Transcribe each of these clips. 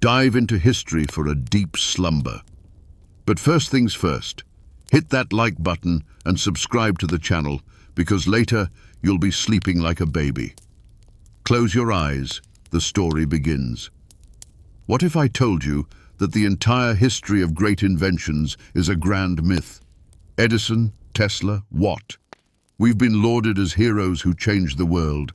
dive into history for a deep slumber. But first things first, hit that like button and subscribe to the channel, because later you'll be sleeping like a baby. Close your eyes, the story begins. What if I told you that the entire history of great inventions is a grand myth? Edison, Tesla, Watt. We've been lauded as heroes who changed the world.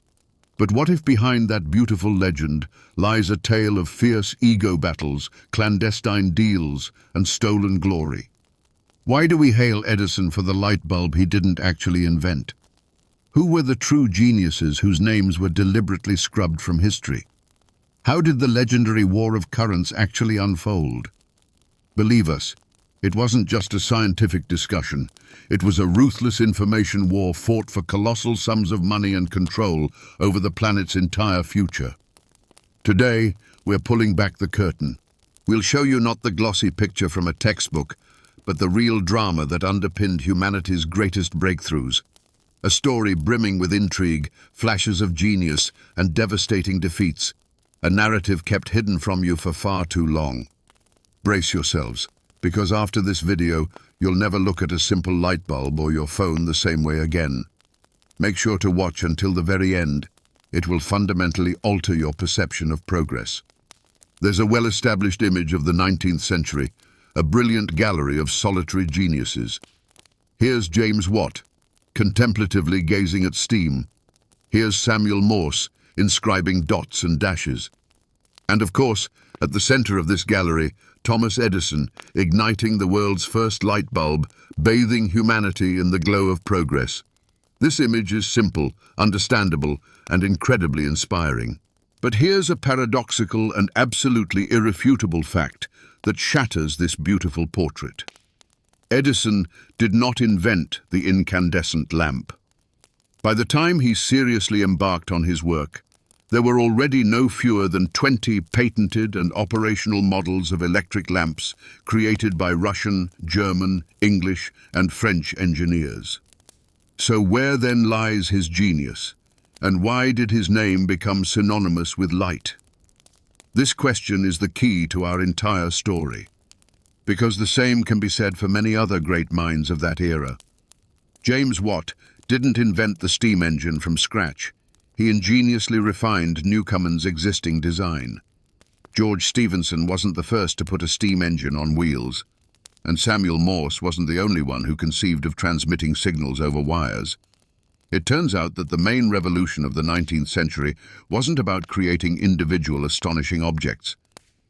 But what if behind that beautiful legend lies a tale of fierce ego battles, clandestine deals, and stolen glory? Why do we hail Edison for the light bulb he didn't actually invent? Who were the true geniuses whose names were deliberately scrubbed from history? How did the legendary war of currents actually unfold? Believe us, it wasn't just a scientific discussion. It was a ruthless information war fought for colossal sums of money and control over the planet's entire future. Today, we're pulling back the curtain. We'll show you not the glossy picture from a textbook, but the real drama that underpinned humanity's greatest breakthroughs. A story brimming with intrigue, flashes of genius, and devastating defeats. A narrative kept hidden from you for far too long. Brace yourselves, because after this video, you'll never look at a simple light bulb or your phone the same way again. Make sure to watch until the very end. It will fundamentally alter your perception of progress. There's a well-established image of the 19th century, a brilliant gallery of solitary geniuses. Here's James Watt, contemplatively gazing at steam. Here's Samuel Morse, inscribing dots and dashes. And of course, at the center of this gallery, Thomas Edison, igniting the world's first light bulb, bathing humanity in the glow of progress. This image is simple, understandable, and incredibly inspiring. But here's a paradoxical and absolutely irrefutable fact that shatters this beautiful portrait. Edison did not invent the incandescent lamp. By the time he seriously embarked on his work, there were already no fewer than 20 patented and operational models of electric lamps created by Russian, German, English, and French engineers. So where then lies his genius, and why did his name become synonymous with light? This question is the key to our entire story, because the same can be said for many other great minds of that era. James Watt didn't invent the steam engine from scratch. He ingeniously refined Newcomen's existing design. George Stephenson wasn't the first to put a steam engine on wheels, and Samuel Morse wasn't the only one who conceived of transmitting signals over wires. It turns out that the main revolution of the 19th century wasn't about creating individual astonishing objects.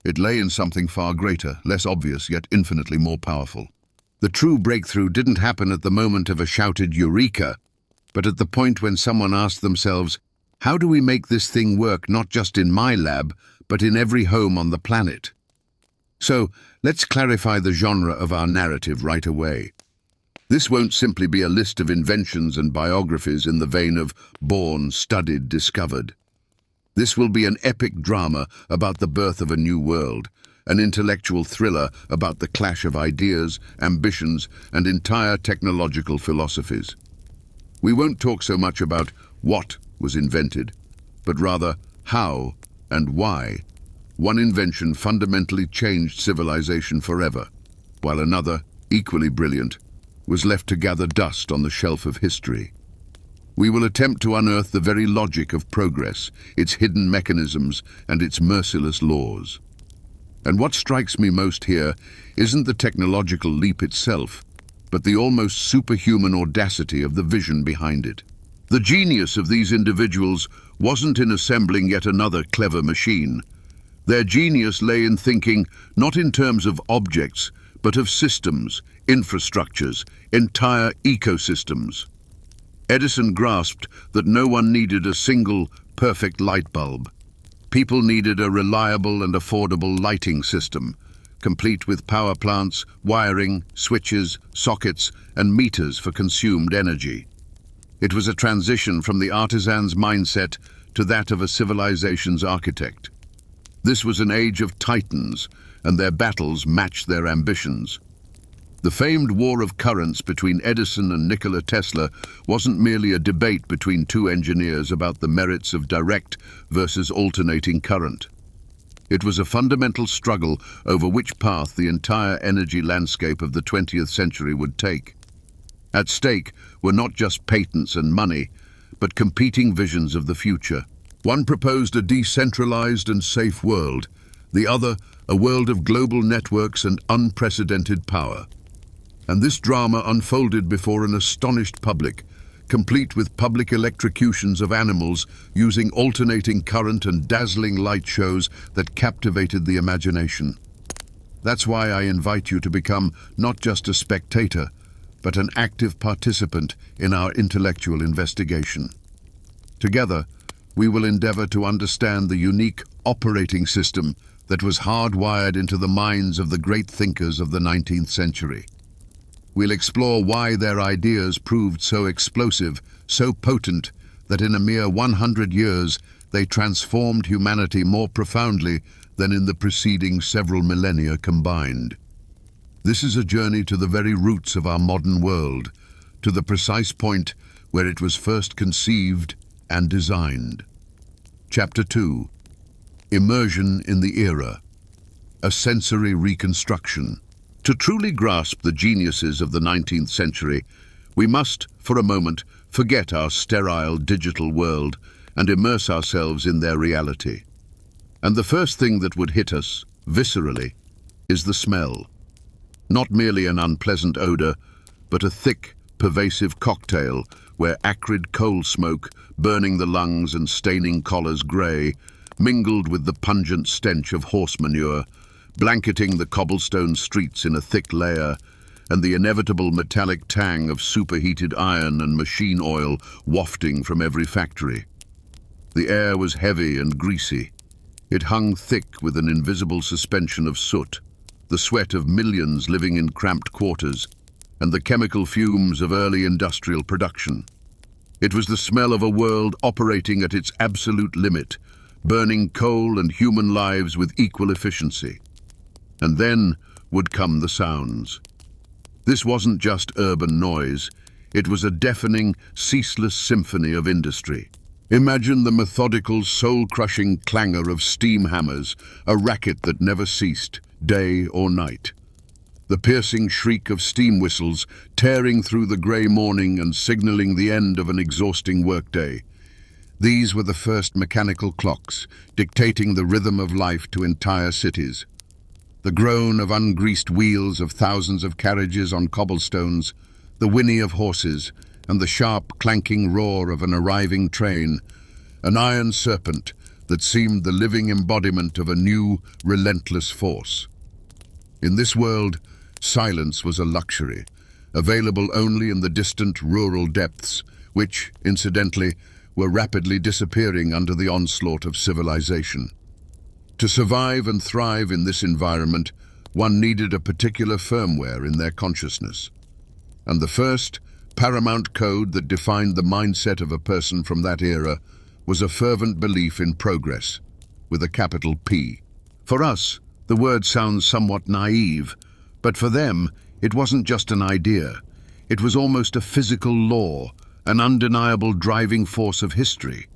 It lay in something far greater, less obvious, yet infinitely more powerful. The true breakthrough didn't happen at the moment of a shouted eureka, but at the point when someone asked themselves, how do we make this thing work not just in my lab, but in every home on the planet? So, let's clarify the genre of our narrative right away. This won't simply be a list of inventions and biographies in the vein of born, studied, discovered. This will be an epic drama about the birth of a new world, an intellectual thriller about the clash of ideas, ambitions, and entire technological philosophies. We won't talk so much about what was invented, but rather how and why. One invention fundamentally changed civilization forever, while another, equally brilliant, was left to gather dust on the shelf of history. We will attempt to unearth the very logic of progress, its hidden mechanisms, and its merciless laws. And what strikes me most here isn't the technological leap itself, but the almost superhuman audacity of the vision behind it. The genius of these individuals wasn't in assembling yet another clever machine. Their genius lay in thinking not in terms of objects, but of systems, infrastructures, entire ecosystems. Edison grasped that no one needed a single, perfect light bulb. People needed a reliable and affordable lighting system, complete with power plants, wiring, switches, sockets, and meters for consumed energy. It was a transition from the artisan's mindset to that of a civilization's architect. This was an age of titans, and their battles matched their ambitions. The famed war of currents between Edison and Nikola Tesla wasn't merely a debate between two engineers about the merits of direct versus alternating current. It was a fundamental struggle over which path the entire energy landscape of the 20th century would take. At stake were not just patents and money, but competing visions of the future. One proposed a decentralized and safe world, the other a world of global networks and unprecedented power. And this drama unfolded before an astonished public, complete with public electrocutions of animals using alternating current and dazzling light shows that captivated the imagination. That's why I invite you to become not just a spectator, but an active participant in our intellectual investigation. Together, we will endeavor to understand the unique operating system that was hardwired into the minds of the great thinkers of the 19th century. We'll explore why their ideas proved so explosive, so potent, that in a mere 100 years they transformed humanity more profoundly than in the preceding several millennia combined. This is a journey to the very roots of our modern world, to the precise point where it was first conceived and designed. Chapter 2. Immersion in the Era. A sensory reconstruction. To truly grasp the geniuses of the 19th century, we must, for a moment, forget our sterile digital world and immerse ourselves in their reality. And the first thing that would hit us, viscerally, is the smell. Not merely an unpleasant odor, but a thick, pervasive cocktail where acrid coal smoke, burning the lungs and staining collars grey, mingled with the pungent stench of horse manure, blanketing the cobblestone streets in a thick layer, and the inevitable metallic tang of superheated iron and machine oil wafting from every factory. The air was heavy and greasy. It hung thick with an invisible suspension of soot, the sweat of millions living in cramped quarters, and the chemical fumes of early industrial production. It was the smell of a world operating at its absolute limit, burning coal and human lives with equal efficiency. And then would come the sounds. This wasn't just urban noise, it was a deafening, ceaseless symphony of industry. Imagine the methodical, soul-crushing clangor of steam hammers, a racket that never ceased, day or night. The piercing shriek of steam whistles, tearing through the grey morning and signalling the end of an exhausting workday. These were the first mechanical clocks, dictating the rhythm of life to entire cities. The groan of ungreased wheels of thousands of carriages on cobblestones, the whinny of horses, and the sharp, clanking roar of an arriving train, an iron serpent that seemed the living embodiment of a new, relentless force. In this world, silence was a luxury, available only in the distant rural depths, which, incidentally, were rapidly disappearing under the onslaught of civilization. To survive and thrive in this environment, one needed a particular firmware in their consciousness. And the first, paramount code that defined the mindset of a person from that era was a fervent belief in progress, with a capital P. For us, the word sounds somewhat naive, but for them, it wasn't just an idea. It was almost a physical law, an undeniable driving force of history.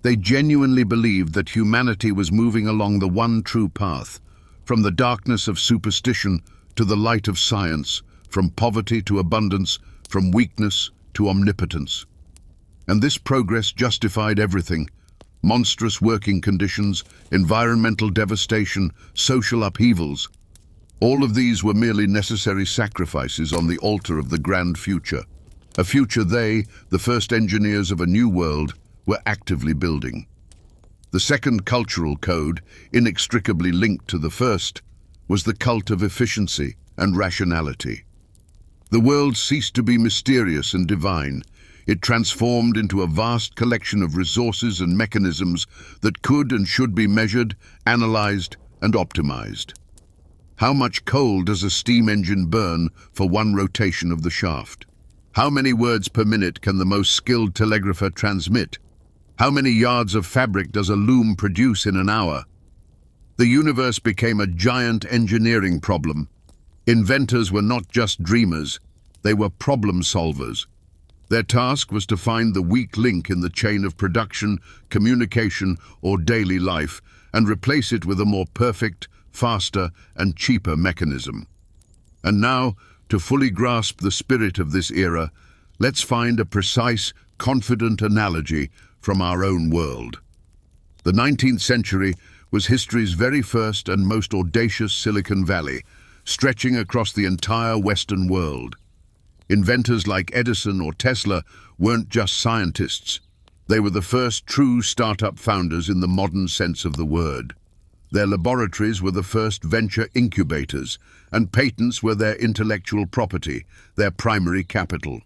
They genuinely believed that humanity was moving along the one true path, from the darkness of superstition to the light of science, from poverty to abundance, from weakness to omnipotence. And this progress justified everything: monstrous working conditions, environmental devastation, social upheavals. All of these were merely necessary sacrifices on the altar of the grand future, a future they, the first engineers of a new world, were actively building. The second cultural code, inextricably linked to the first, was the cult of efficiency and rationality. The world ceased to be mysterious and divine. It transformed into a vast collection of resources and mechanisms that could and should be measured, analyzed, and optimized. How much coal does a steam engine burn for one rotation of the shaft? How many words per minute can the most skilled telegrapher transmit? How many yards of fabric does a loom produce in an hour? The universe became a giant engineering problem. Inventors were not just dreamers, they were problem solvers. Their task was to find the weak link in the chain of production, communication, or daily life, and replace it with a more perfect, faster, and cheaper mechanism. And now, to fully grasp the spirit of this era, let's find a precise, confident analogy from our own world. The 19th century was history's very first and most audacious Silicon Valley, stretching across the entire Western world. Inventors like Edison or Tesla weren't just scientists. They were the first true startup founders in the modern sense of the word. Their laboratories were the first venture incubators, and patents were their intellectual property, their primary capital.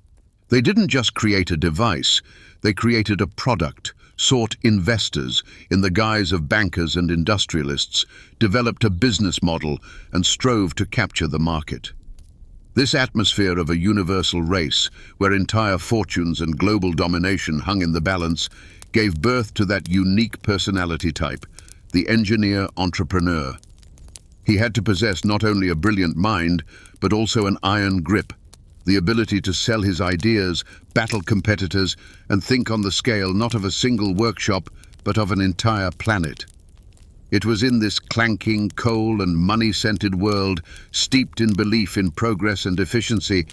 They didn't just create a device, they created a product, sought investors in the guise of bankers and industrialists, developed a business model, and strove to capture the market. This atmosphere of a universal race, where entire fortunes and global domination hung in the balance, gave birth to that unique personality type, the engineer-entrepreneur. He had to possess not only a brilliant mind, but also an iron grip, the ability to sell his ideas, battle competitors, and think on the scale not of a single workshop, but of an entire planet. It was in this clanking, coal and money-scented world, steeped in belief in progress and efficiency,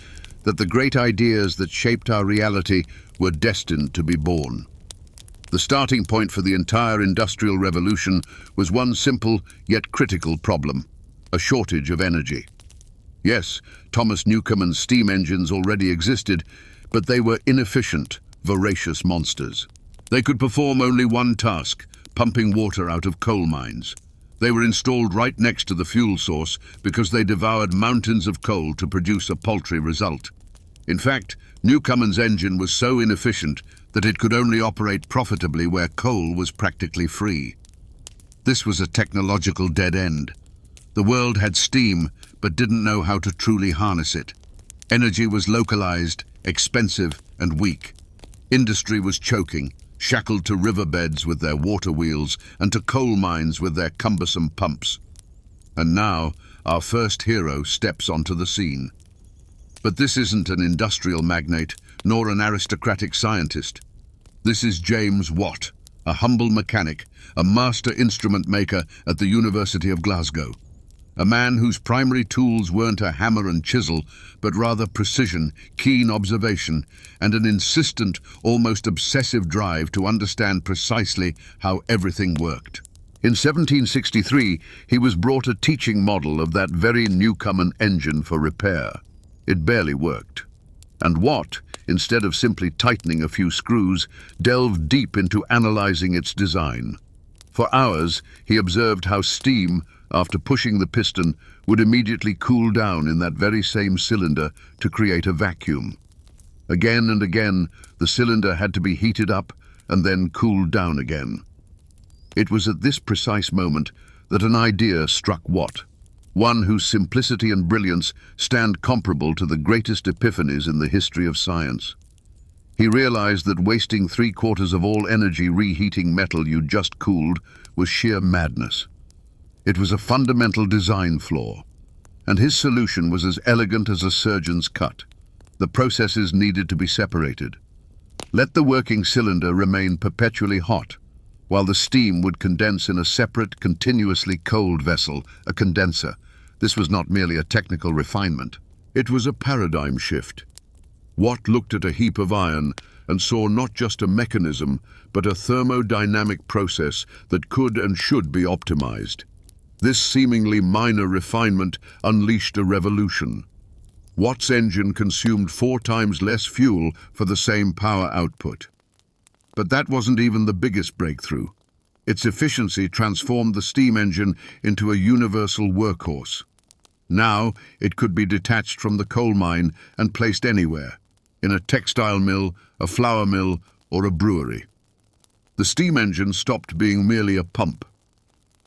that the great ideas that shaped our reality were destined to be born. The starting point for the entire Industrial Revolution was one simple yet critical problem: a shortage of energy. Yes, Thomas Newcomen's steam engines already existed, but they were inefficient, voracious monsters. They could perform only one task: pumping water out of coal mines. They were installed right next to the fuel source because they devoured mountains of coal to produce a paltry result. In fact, Newcomen's engine was so inefficient that it could only operate profitably where coal was practically free. This was a technological dead end. The world had steam, but didn't know how to truly harness it. Energy was localized, expensive, and weak. Industry was choking, shackled to riverbeds with their water wheels and to coal mines with their cumbersome pumps. And now, our first hero steps onto the scene. But this isn't an industrial magnate, nor an aristocratic scientist. This is James Watt, a humble mechanic, a master instrument maker at the University of Glasgow. A man whose primary tools weren't a hammer and chisel, but rather precision, keen observation, and an insistent, almost obsessive drive to understand precisely how everything worked. In 1763, he was brought a teaching model of that very Newcomen engine for repair. It barely worked. And Watt, instead of simply tightening a few screws, delved deep into analyzing its design. For hours, he observed how steam, after pushing the piston, would immediately cool down in that very same cylinder to create a vacuum. Again and again, the cylinder had to be heated up and then cooled down again. It was at this precise moment that an idea struck Watt, one whose simplicity and brilliance stand comparable to the greatest epiphanies in the history of science. He realized that wasting 3/4 of all energy reheating metal you'd just cooled was sheer madness. It was a fundamental design flaw, and his solution was as elegant as a surgeon's cut. The processes needed to be separated. Let the working cylinder remain perpetually hot, while the steam would condense in a separate, continuously cold vessel, a condenser. This was not merely a technical refinement. It was a paradigm shift. Watt looked at a heap of iron and saw not just a mechanism, but a thermodynamic process that could and should be optimized. This seemingly minor refinement unleashed a revolution. Watt's engine consumed 4 times less fuel for the same power output. But that wasn't even the biggest breakthrough. Its efficiency transformed the steam engine into a universal workhorse. Now it could be detached from the coal mine and placed anywhere, in a textile mill, a flour mill, or a brewery. The steam engine stopped being merely a pump.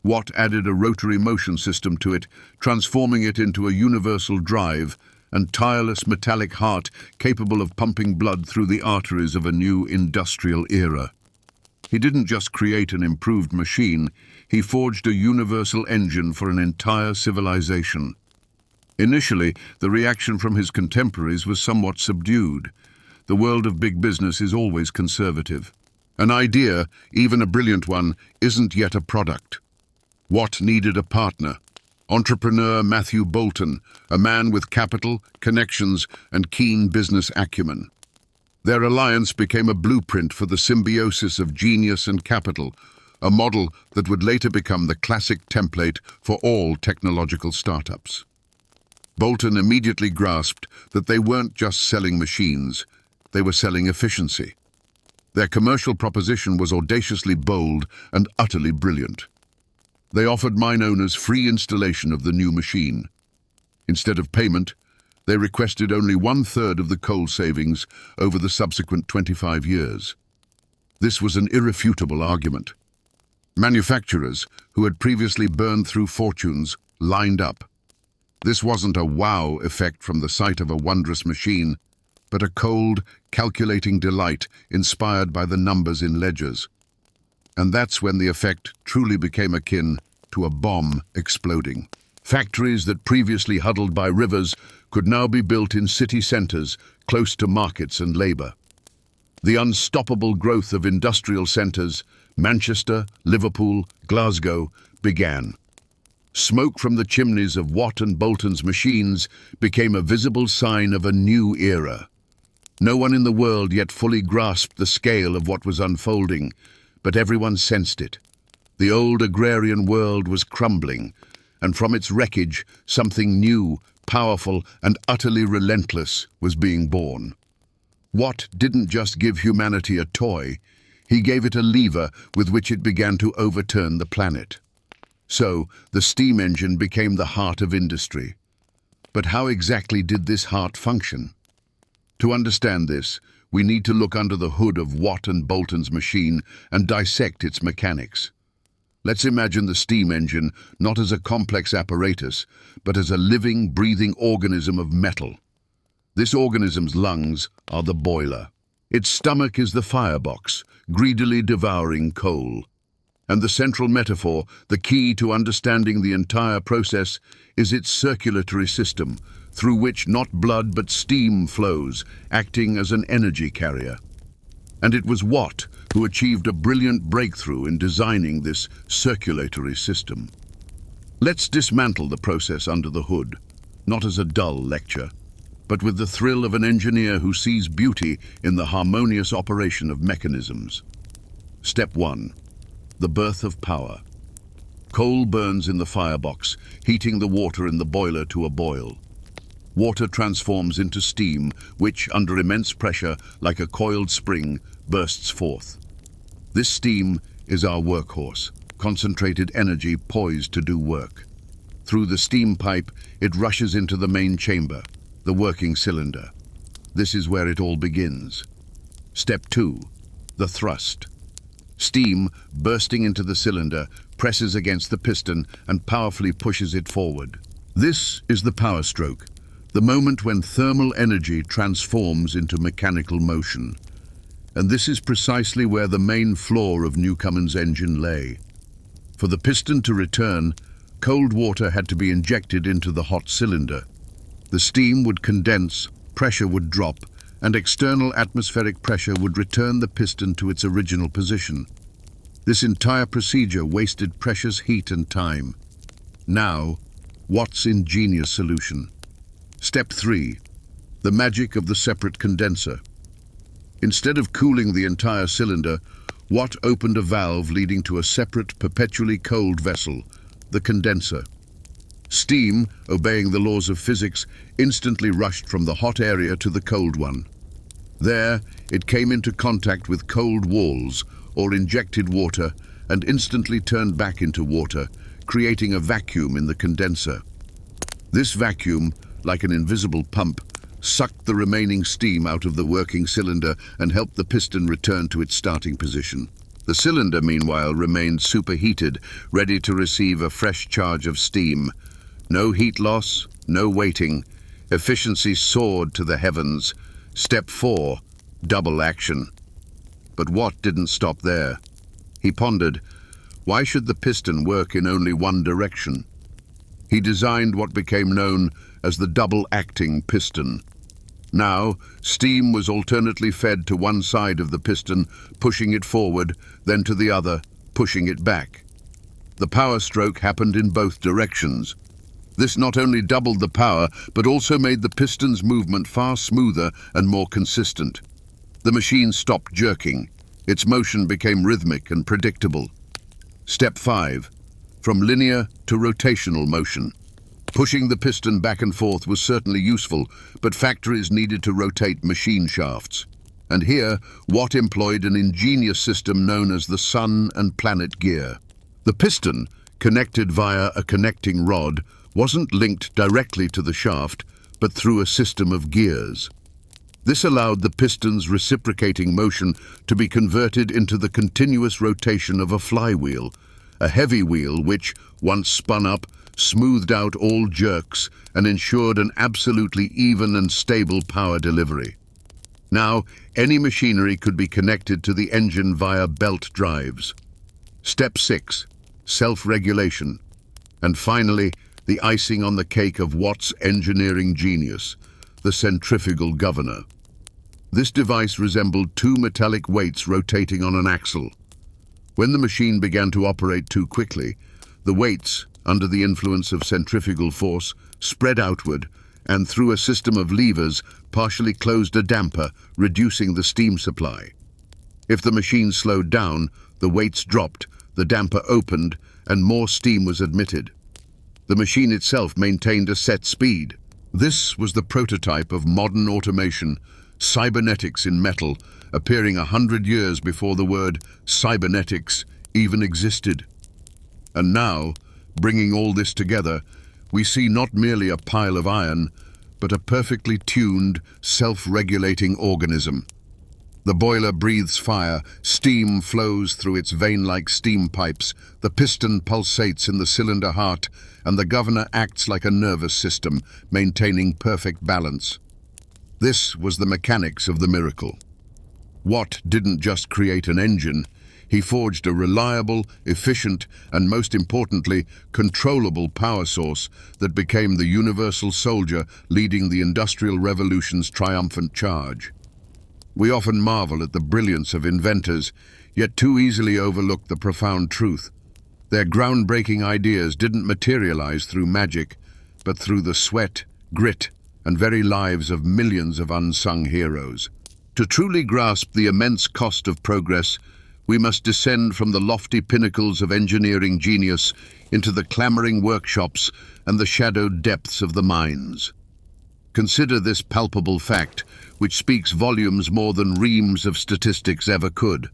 Watt added a rotary motion system to it, transforming it into a universal drive and tireless metallic heart capable of pumping blood through the arteries of a new industrial era. He didn't just create an improved machine, he forged a universal engine for an entire civilization. Initially, the reaction from his contemporaries was somewhat subdued. the world of big business is always conservative. An idea, even a brilliant one, isn't yet a product. Watt needed a partner. Entrepreneur Matthew Boulton, a man with capital, connections, and keen business acumen. Their alliance became a blueprint for the symbiosis of genius and capital, a model that would later become the classic template for all technological startups. Boulton immediately grasped that they weren't just selling machines, they were selling efficiency. Their commercial proposition was audaciously bold and utterly brilliant. They offered mine owners free installation of the new machine. Instead of payment, they requested only 1/3 of the coal savings over the subsequent 25 years. This was an irrefutable argument. Manufacturers, who had previously burned through fortunes, lined up. This wasn't a wow effect from the sight of a wondrous machine, but a cold, calculating delight inspired by the numbers in ledgers. And that's when the effect truly became akin to a bomb exploding. Factories that previously huddled by rivers could now be built in city centres close to markets and labour. The unstoppable growth of industrial centres, Manchester, Liverpool, Glasgow, began. Smoke from the chimneys of Watt and Boulton's machines became a visible sign of a new era. No one in the world yet fully grasped the scale of what was unfolding, but everyone sensed it. The old agrarian world was crumbling, and from its wreckage, something new, powerful, and utterly relentless was being born. Watt didn't just give humanity a toy, he gave it a lever with which it began to overturn the planet. So, the steam engine became the heart of industry. But how exactly did this heart function? To understand this, we need to look under the hood of Watt and Boulton's machine and dissect its mechanics. Let's imagine the steam engine not as a complex apparatus, but as a living, breathing organism of metal. This organism's lungs are the boiler. Its stomach is the firebox, greedily devouring coal. And the central metaphor, the key to understanding the entire process, is its circulatory system, through which not blood but steam flows, acting as an energy carrier. And it was Watt who achieved a brilliant breakthrough in designing this circulatory system. Let's dismantle the process under the hood, not as a dull lecture, but with the thrill of an engineer who sees beauty in the harmonious operation of mechanisms. Step 1. The birth of power. Coal burns in the firebox, heating the water in the boiler to a boil. Water transforms into steam, which, under immense pressure, like a coiled spring, bursts forth. This steam is our workhorse, concentrated energy poised to do work. Through the steam pipe, it rushes into the main chamber, the working cylinder. This is where it all begins. Step 2. The thrust. Steam, bursting into the cylinder, presses against the piston and powerfully pushes it forward. This is the power stroke, the moment when thermal energy transforms into mechanical motion. And this is precisely where the main flaw of Newcomen's engine lay. For the piston to return, cold water had to be injected into the hot cylinder. The steam would condense, pressure would drop, and external atmospheric pressure would return the piston to its original position. This entire procedure wasted precious heat and time. Now, Watt's ingenious solution. Step 3. The magic of the separate condenser. Instead of cooling the entire cylinder, Watt opened a valve leading to a separate, perpetually cold vessel, the condenser. Steam, obeying the laws of physics, instantly rushed from the hot area to the cold one. There, it came into contact with cold walls, or injected water, and instantly turned back into water, creating a vacuum in the condenser. This vacuum, like an invisible pump, sucked the remaining steam out of the working cylinder and helped the piston return to its starting position. The cylinder, meanwhile, remained superheated, ready to receive a fresh charge of steam. No heat loss, no waiting. Efficiency soared to the heavens. Step 4. Double action. But Watt didn't stop there. He pondered, why should the piston work in only one direction? He designed what became known as the double-acting piston. Now, steam was alternately fed to one side of the piston, pushing it forward, then to the other, pushing it back. The power stroke happened in both directions. This not only doubled the power, but also made the piston's movement far smoother and more consistent. The machine stopped jerking. Its motion became rhythmic and predictable. Step 5. From linear to rotational motion. Pushing the piston back and forth was certainly useful, but factories needed to rotate machine shafts. And here, Watt employed an ingenious system known as the sun and planet gear. The piston, connected via a connecting rod, wasn't linked directly to the shaft, but through a system of gears. This allowed the piston's reciprocating motion to be converted into the continuous rotation of a flywheel, a heavy wheel which, once spun up, smoothed out all jerks and ensured an absolutely even and stable power delivery. Now, any machinery could be connected to the engine via belt drives. Step 6. Self-regulation. And finally, the icing on the cake of Watt's engineering genius, the centrifugal governor. This device resembled two metallic weights rotating on an axle. When the machine began to operate too quickly, the weights, under the influence of centrifugal force, spread outward, and through a system of levers, partially closed a damper, reducing the steam supply. If the machine slowed down, the weights dropped, the damper opened, and more steam was admitted. The machine itself maintained a set speed. This was the prototype of modern automation, cybernetics in metal, appearing 100 years before the word cybernetics even existed. And now, bringing all this together, we see not merely a pile of iron, but a perfectly tuned, self-regulating organism. The boiler breathes fire, steam flows through its vein-like steam pipes, the piston pulsates in the cylinder heart, and the governor acts like a nervous system, maintaining perfect balance. This was the mechanics of the miracle. Watt didn't just create an engine, he forged a reliable, efficient, and most importantly, controllable power source that became the universal soldier leading the Industrial Revolution's triumphant charge. We often marvel at the brilliance of inventors, yet too easily overlook the profound truth. Their groundbreaking ideas didn't materialize through magic, but through the sweat, grit, and very lives of millions of unsung heroes. To truly grasp the immense cost of progress, we must descend from the lofty pinnacles of engineering genius into the clamoring workshops and the shadowed depths of the mines. Consider this palpable fact, which speaks volumes more than reams of statistics ever could.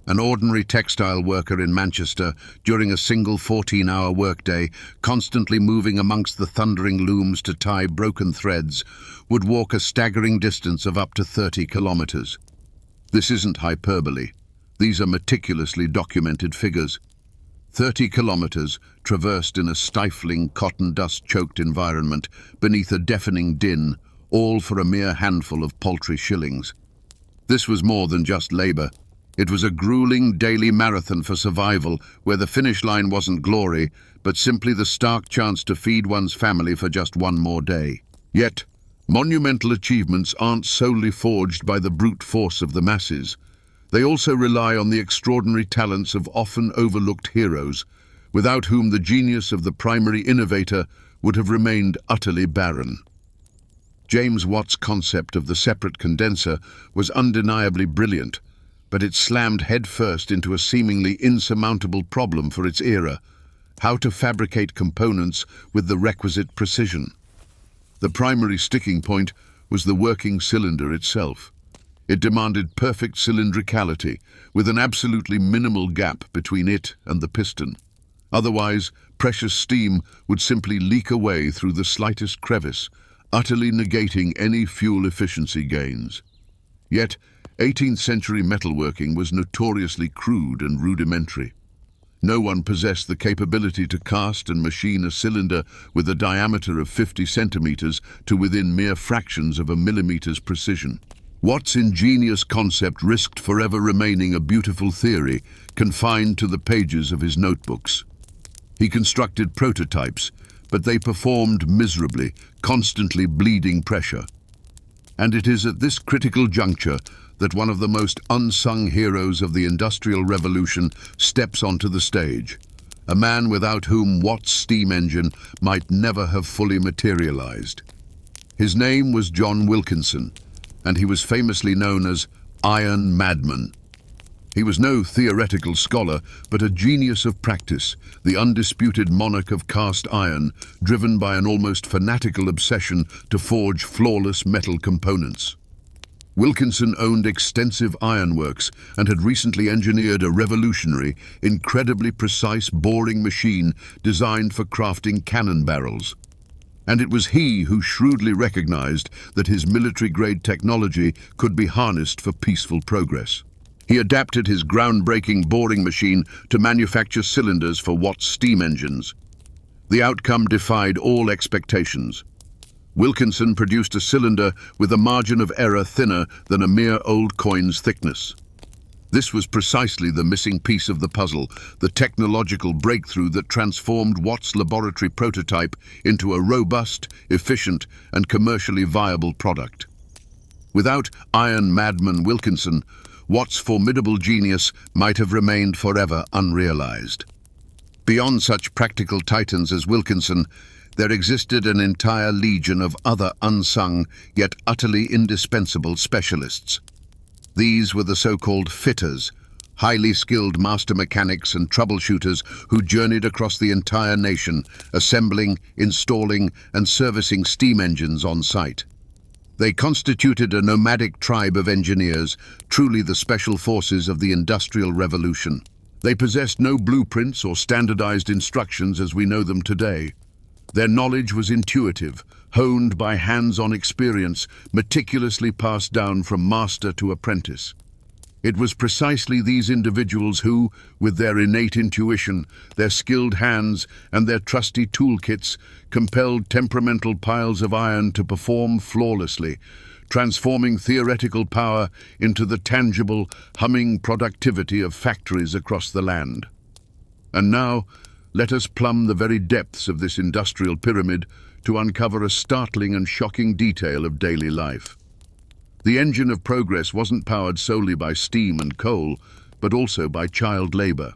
An ordinary textile worker in Manchester, during a single 14-hour workday, constantly moving amongst the thundering looms to tie broken threads, would walk a staggering distance of up to 30 kilometers. This isn't hyperbole. These are meticulously documented figures. 30 kilometers traversed in a stifling, cotton dust-choked environment beneath a deafening din, all for a mere handful of paltry shillings. This was more than just labor. It was a grueling daily marathon for survival where the finish line wasn't glory, but simply the stark chance to feed one's family for just one more day. Yet, monumental achievements aren't solely forged by the brute force of the masses. They also rely on the extraordinary talents of often overlooked heroes, without whom the genius of the primary innovator would have remained utterly barren. James Watt's concept of the separate condenser was undeniably brilliant, but it slammed headfirst into a seemingly insurmountable problem for its era: how to fabricate components with the requisite precision. The primary sticking point was the working cylinder itself. It demanded perfect cylindricality, with an absolutely minimal gap between it and the piston. Otherwise, precious steam would simply leak away through the slightest crevice, utterly negating any fuel efficiency gains. Yet, 18th century metalworking was notoriously crude and rudimentary. No one possessed the capability to cast and machine a cylinder with a diameter of 50 centimeters to within mere fractions of a millimeter's precision. Watt's ingenious concept risked forever remaining a beautiful theory, confined to the pages of his notebooks. He constructed prototypes, but they performed miserably, constantly bleeding pressure. And it is at this critical juncture that one of the most unsung heroes of the Industrial Revolution steps onto the stage, a man without whom Watt's steam engine might never have fully materialized. His name was John Wilkinson, and he was famously known as Iron Madman. He was no theoretical scholar, but a genius of practice, the undisputed monarch of cast iron, driven by an almost fanatical obsession to forge flawless metal components. Wilkinson owned extensive ironworks and had recently engineered a revolutionary, incredibly precise boring machine designed for crafting cannon barrels. And it was he who shrewdly recognized that his military-grade technology could be harnessed for peaceful progress. He adapted his groundbreaking boring machine to manufacture cylinders for Watt's steam engines. The outcome defied all expectations. Wilkinson produced a cylinder with a margin of error thinner than a mere old coin's thickness. This was precisely the missing piece of the puzzle, the technological breakthrough that transformed Watt's laboratory prototype into a robust, efficient, and commercially viable product. Without Iron Madman Wilkinson, Watt's formidable genius might have remained forever unrealized. Beyond such practical titans as Wilkinson, there existed an entire legion of other unsung, yet utterly indispensable specialists. These were the so-called fitters, highly skilled master mechanics and troubleshooters who journeyed across the entire nation, assembling, installing, and servicing steam engines on site. They constituted a nomadic tribe of engineers, truly the special forces of the Industrial Revolution. They possessed no blueprints or standardized instructions as we know them today. Their knowledge was intuitive, honed by hands-on experience, meticulously passed down from master to apprentice. It was precisely these individuals who, with their innate intuition, their skilled hands, and their trusty toolkits, compelled temperamental piles of iron to perform flawlessly, transforming theoretical power into the tangible, humming productivity of factories across the land. And now, let us plumb the very depths of this industrial pyramid to uncover a startling and shocking detail of daily life. The engine of progress wasn't powered solely by steam and coal, but also by child labor.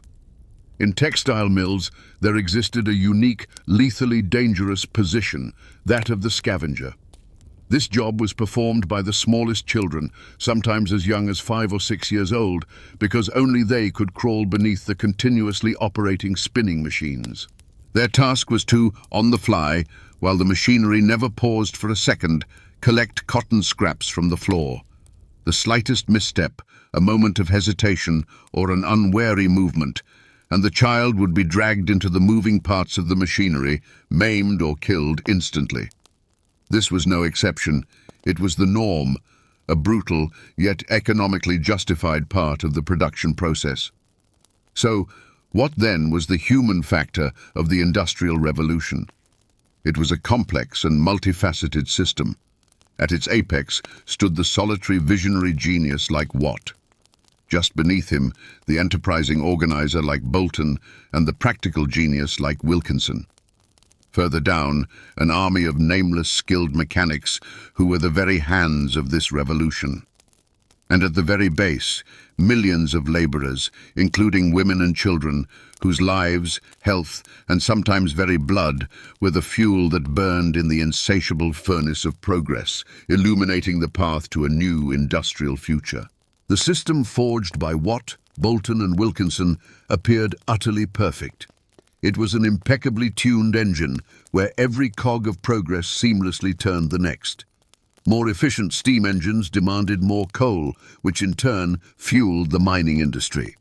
In textile mills, there existed a unique, lethally dangerous position, that of the scavenger. This job was performed by the smallest children, sometimes as young as 5 or 6 years old, because only they could crawl beneath the continuously operating spinning machines. Their task was to, on the fly, while the machinery never paused for a second, collect cotton scraps from the floor. The slightest misstep, a moment of hesitation, or an unwary movement, and the child would be dragged into the moving parts of the machinery, maimed or killed instantly. This was no exception. It was the norm, a brutal yet economically justified part of the production process. So, what then was the human factor of the Industrial Revolution? It was a complex and multifaceted system. At its apex stood the solitary visionary genius like Watt. Just beneath him, the enterprising organizer like Bolton and the practical genius like Wilkinson. Further down, an army of nameless skilled mechanics who were the very hands of this revolution. And at the very base, millions of laborers, including women and children, whose lives, health, and sometimes very blood were the fuel that burned in the insatiable furnace of progress, illuminating the path to a new industrial future. The system forged by Watt, Bolton, and Wilkinson appeared utterly perfect. It was an impeccably tuned engine where every cog of progress seamlessly turned the next. More efficient steam engines demanded more coal, which in turn fueled the mining industry.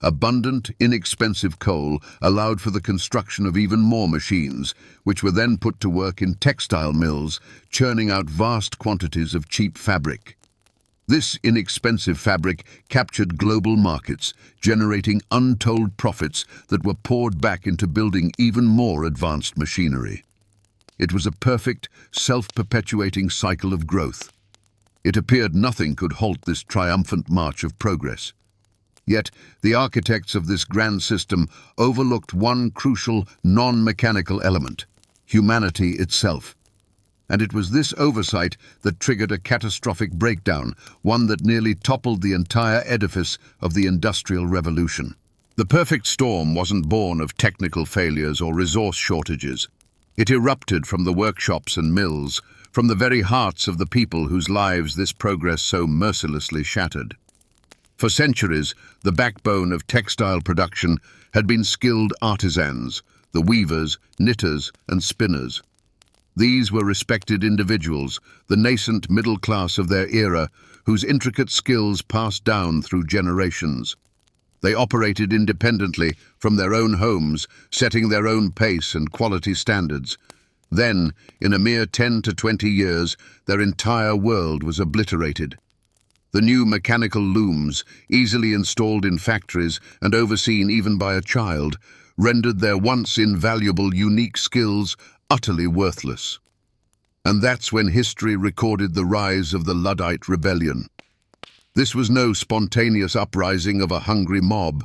Abundant, inexpensive coal allowed for the construction of even more machines, which were then put to work in textile mills, churning out vast quantities of cheap fabric. This inexpensive fabric captured global markets, generating untold profits that were poured back into building even more advanced machinery. It was a perfect, self-perpetuating cycle of growth. It appeared nothing could halt this triumphant march of progress. Yet, the architects of this grand system overlooked one crucial, non-mechanical element: humanity itself. And it was this oversight that triggered a catastrophic breakdown, one that nearly toppled the entire edifice of the Industrial Revolution. The perfect storm wasn't born of technical failures or resource shortages. It erupted from the workshops and mills, from the very hearts of the people whose lives this progress so mercilessly shattered. For centuries, the backbone of textile production had been skilled artisans, the weavers, knitters, and spinners. These were respected individuals, the nascent middle class of their era, whose intricate skills passed down through generations. They operated independently from their own homes, setting their own pace and quality standards. Then, in a mere 10 to 20 years, their entire world was obliterated. The new mechanical looms, easily installed in factories and overseen even by a child, rendered their once invaluable unique skills utterly worthless. And that's when history recorded the rise of the Luddite Rebellion. This was no spontaneous uprising of a hungry mob.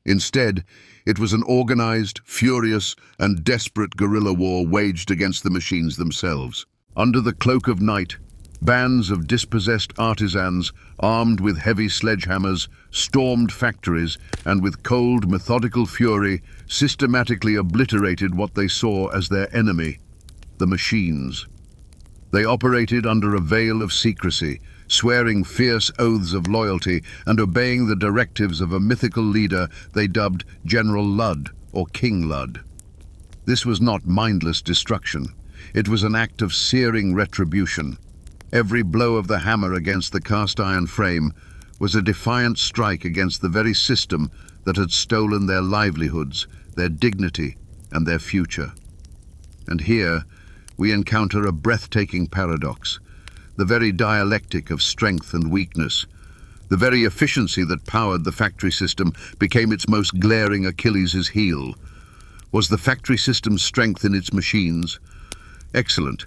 Instead, it was an organized, furious, and desperate guerrilla war waged against the machines themselves. Under the cloak of night, bands of dispossessed artisans, armed with heavy sledgehammers, stormed factories and with cold, methodical fury systematically obliterated what they saw as their enemy, the machines. They operated under a veil of secrecy, swearing fierce oaths of loyalty and obeying the directives of a mythical leader they dubbed General Ludd or King Ludd. This was not mindless destruction. It was an act of searing retribution. Every blow of the hammer against the cast-iron frame was a defiant strike against the very system that had stolen their livelihoods, their dignity, and their future. And here, we encounter a breathtaking paradox, the very dialectic of strength and weakness. The very efficiency that powered the factory system became its most glaring Achilles' heel. Was the factory system's strength in its machines? Excellent.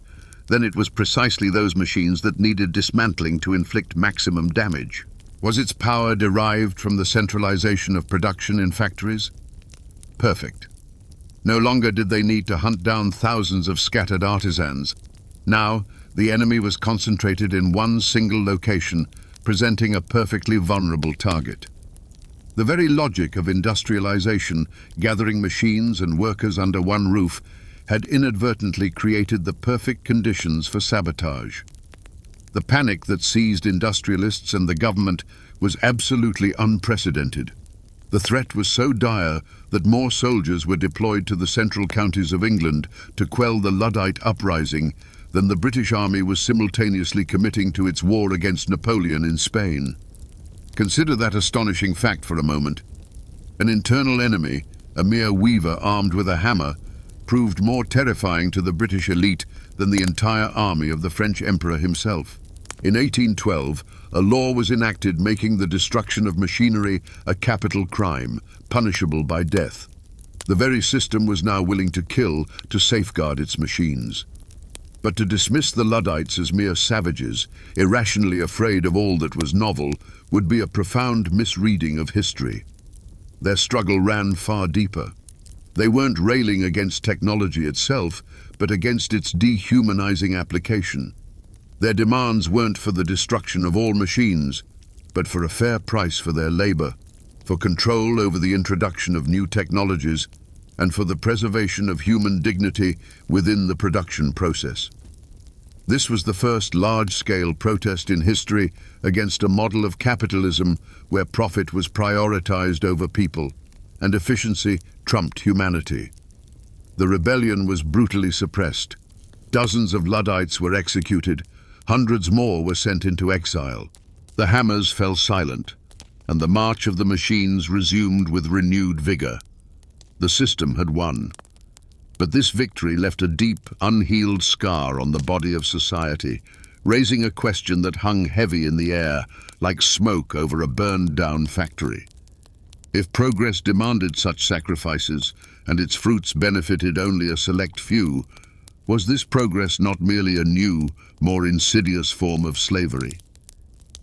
Then it was precisely those machines that needed dismantling to inflict maximum damage. Was its power derived from the centralization of production in factories? Perfect. No longer did they need to hunt down thousands of scattered artisans. Now, the enemy was concentrated in one single location, presenting a perfectly vulnerable target. The very logic of industrialization, gathering machines and workers under one roof, had inadvertently created the perfect conditions for sabotage. The panic that seized industrialists and the government was absolutely unprecedented. The threat was so dire that more soldiers were deployed to the central counties of England to quell the Luddite uprising than the British Army was simultaneously committing to its war against Napoleon in Spain. Consider that astonishing fact for a moment. An internal enemy, a mere weaver armed with a hammer, proved more terrifying to the British elite than the entire army of the French Emperor himself. In 1812, a law was enacted making the destruction of machinery a capital crime, punishable by death. The very system was now willing to kill to safeguard its machines. But to dismiss the Luddites as mere savages, irrationally afraid of all that was novel, would be a profound misreading of history. Their struggle ran far deeper. They weren't railing against technology itself, but against its dehumanizing application. Their demands weren't for the destruction of all machines, but for a fair price for their labor, for control over the introduction of new technologies, and for the preservation of human dignity within the production process. This was the first large-scale protest in history against a model of capitalism where profit was prioritized over people, and efficiency trumped humanity. The rebellion was brutally suppressed. Dozens of Luddites were executed, hundreds more were sent into exile. The hammers fell silent, and the march of the machines resumed with renewed vigor. The system had won. But this victory left a deep, unhealed scar on the body of society, raising a question that hung heavy in the air, like smoke over a burned-down factory. If progress demanded such sacrifices, and its fruits benefited only a select few, was this progress not merely a new, more insidious form of slavery?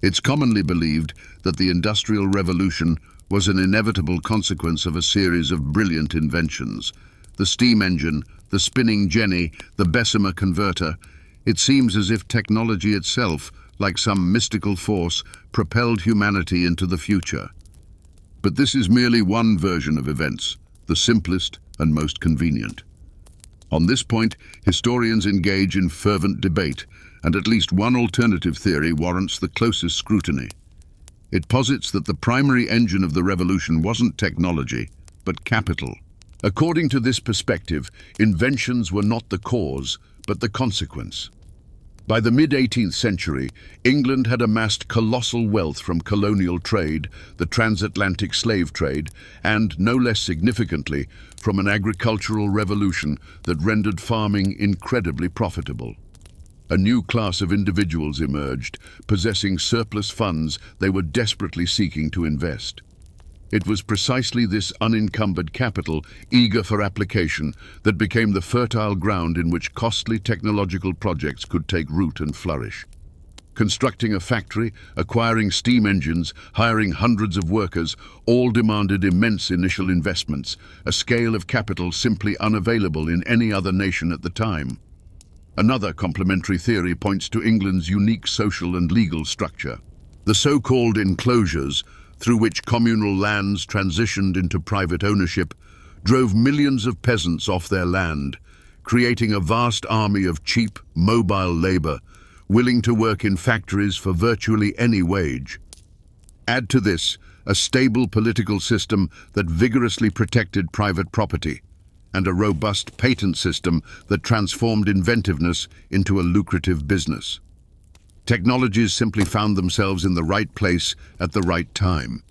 It's commonly believed that the Industrial Revolution was an inevitable consequence of a series of brilliant inventions. The steam engine, the spinning jenny, the Bessemer converter. It seems as if technology itself, like some mystical force, propelled humanity into the future. But this is merely one version of events, the simplest and most convenient. On this point, historians engage in fervent debate, and at least one alternative theory warrants the closest scrutiny. It posits that the primary engine of the revolution wasn't technology, but capital. According to this perspective, inventions were not the cause, but the consequence. By the mid-18th century, England had amassed colossal wealth from colonial trade, the transatlantic slave trade, and, no less significantly, from an agricultural revolution that rendered farming incredibly profitable. A new class of individuals emerged, possessing surplus funds they were desperately seeking to invest. It was precisely this unencumbered capital, eager for application, that became the fertile ground in which costly technological projects could take root and flourish. Constructing a factory, acquiring steam engines, hiring hundreds of workers, all demanded immense initial investments, a scale of capital simply unavailable in any other nation at the time. Another complementary theory points to England's unique social and legal structure. The so-called enclosures, through which communal lands transitioned into private ownership, drove millions of peasants off their land, creating a vast army of cheap, mobile labor, willing to work in factories for virtually any wage. Add to this a stable political system that vigorously protected private property, and a robust patent system that transformed inventiveness into a lucrative business. Technologies simply found themselves in the right place at the right time.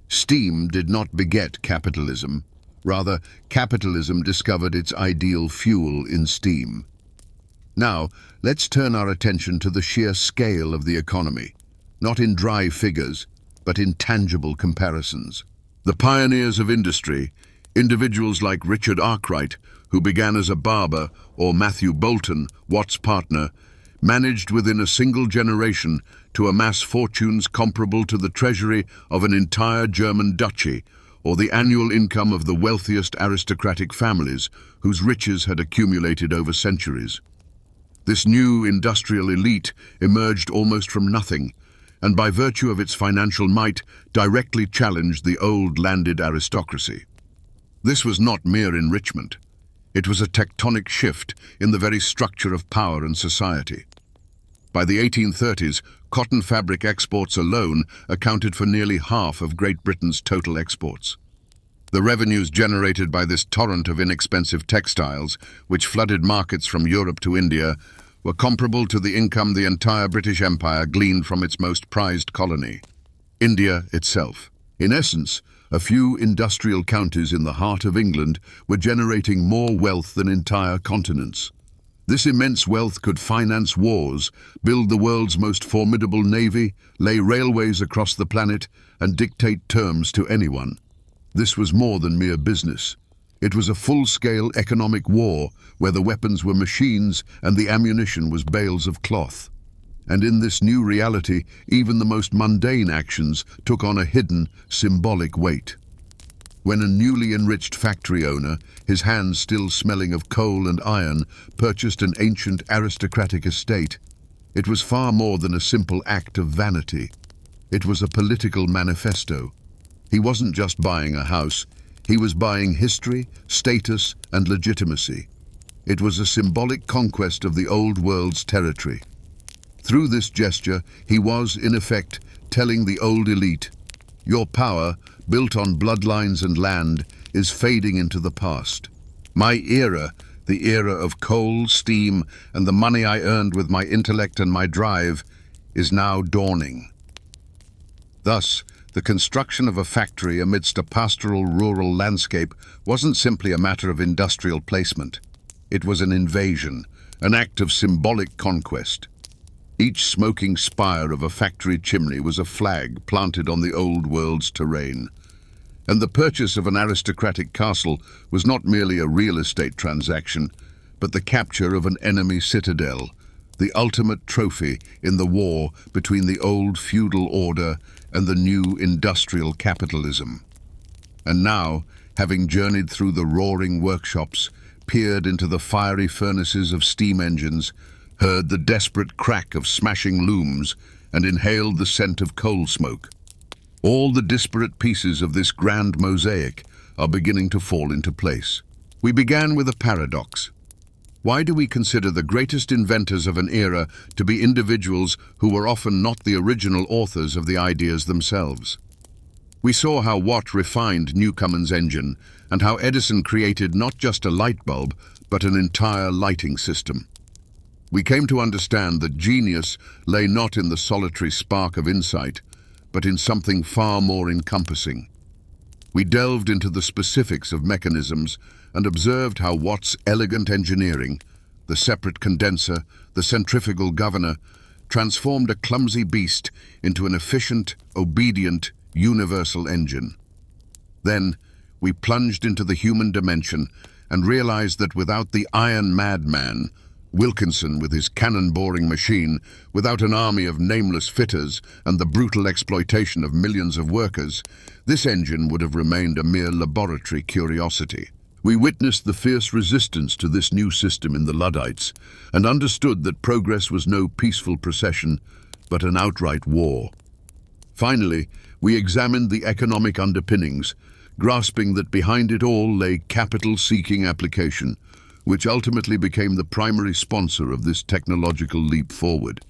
Steam did not beget capitalism. Rather, capitalism discovered its ideal fuel in steam. Now, let's turn our attention to the sheer scale of the economy, not in dry figures, but in tangible comparisons. The pioneers of industry, individuals like Richard Arkwright, who began as a barber, or Matthew Boulton, Watt's partner, managed within a single generation to amass fortunes comparable to the treasury of an entire German duchy, or the annual income of the wealthiest aristocratic families whose riches had accumulated over centuries. This new industrial elite emerged almost from nothing, and by virtue of its financial might, directly challenged the old landed aristocracy. This was not mere enrichment. It was a tectonic shift in the very structure of power and society. By the 1830s, cotton fabric exports alone accounted for nearly half of Great Britain's total exports. The revenues generated by this torrent of inexpensive textiles, which flooded markets from Europe to India, were comparable to the income the entire British Empire gleaned from its most prized colony, India itself. In essence, a few industrial counties in the heart of England were generating more wealth than entire continents. This immense wealth could finance wars, build the world's most formidable navy, lay railways across the planet, and dictate terms to anyone. This was more than mere business. It was a full-scale economic war where the weapons were machines and the ammunition was bales of cloth. And in this new reality, even the most mundane actions took on a hidden, symbolic weight. When a newly enriched factory owner, his hands still smelling of coal and iron, purchased an ancient aristocratic estate, it was far more than a simple act of vanity. It was a political manifesto. He wasn't just buying a house, he was buying history, status, and legitimacy. It was a symbolic conquest of the old world's territory. Through this gesture, he was, in effect, telling the old elite, "Your power, built on bloodlines and land, is fading into the past. My era, the era of coal, steam, and the money I earned with my intellect and my drive, is now dawning." Thus, the construction of a factory amidst a pastoral rural landscape wasn't simply a matter of industrial placement. It was an invasion, an act of symbolic conquest. Each smoking spire of a factory chimney was a flag planted on the old world's terrain. And the purchase of an aristocratic castle was not merely a real estate transaction, but the capture of an enemy citadel, the ultimate trophy in the war between the old feudal order and the new industrial capitalism. And now, having journeyed through the roaring workshops, peered into the fiery furnaces of steam engines, heard the desperate crack of smashing looms, and inhaled the scent of coal smoke. All the disparate pieces of this grand mosaic are beginning to fall into place. We began with a paradox. Why do we consider the greatest inventors of an era to be individuals who were often not the original authors of the ideas themselves? We saw how Watt refined Newcomen's engine and how Edison created not just a light bulb, but an entire lighting system. We came to understand that genius lay not in the solitary spark of insight, but in something far more encompassing. We delved into the specifics of mechanisms and observed how Watt's elegant engineering, the separate condenser, the centrifugal governor, transformed a clumsy beast into an efficient, obedient, universal engine. Then, we plunged into the human dimension and realized that without the iron madman, Wilkinson with his cannon-boring machine, without an army of nameless fitters and the brutal exploitation of millions of workers, this engine would have remained a mere laboratory curiosity. We witnessed the fierce resistance to this new system in the Luddites and understood that progress was no peaceful procession, but an outright war. Finally, we examined the economic underpinnings, grasping that behind it all lay capital-seeking application, which ultimately became the primary sponsor of this technological leap forward.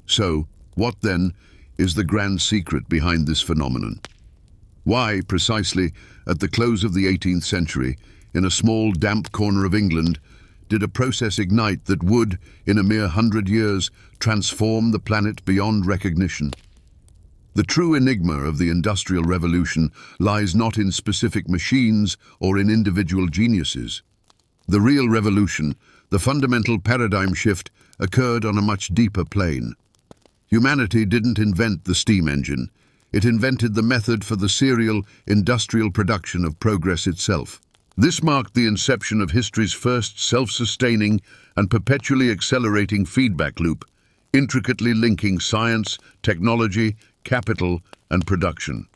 So, what then is the grand secret behind this phenomenon? Why, precisely, at the close of the 18th century, in a small damp corner of England, did a process ignite that would, in a mere 100 years, transform the planet beyond recognition? The true enigma of the Industrial Revolution lies not in specific machines or in individual geniuses. The real revolution, the fundamental paradigm shift, occurred on a much deeper plane. Humanity didn't invent the steam engine. It invented the method for the serial, industrial production of progress itself. This marked the inception of history's first self-sustaining and perpetually accelerating feedback loop, intricately linking science, technology, capital, and production.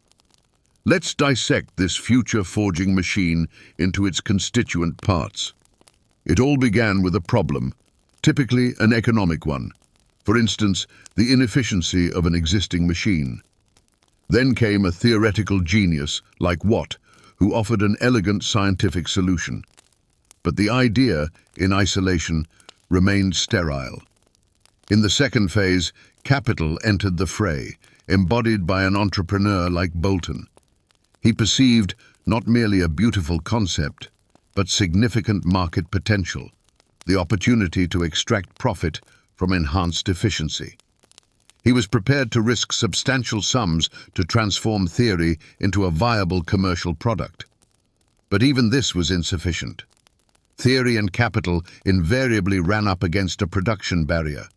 Let's dissect this future-forging machine into its constituent parts. It all began with a problem, typically an economic one. For instance, the inefficiency of an existing machine. Then came a theoretical genius like Watt, who offered an elegant scientific solution. But the idea, in isolation, remained sterile. In the second phase, capital entered the fray, embodied by an entrepreneur like Bolton. He perceived not merely a beautiful concept, but significant market potential, the opportunity to extract profit from enhanced efficiency. He was prepared to risk substantial sums to transform theory into a viable commercial product. But even this was insufficient. Theory and capital invariably ran up against a production barrier.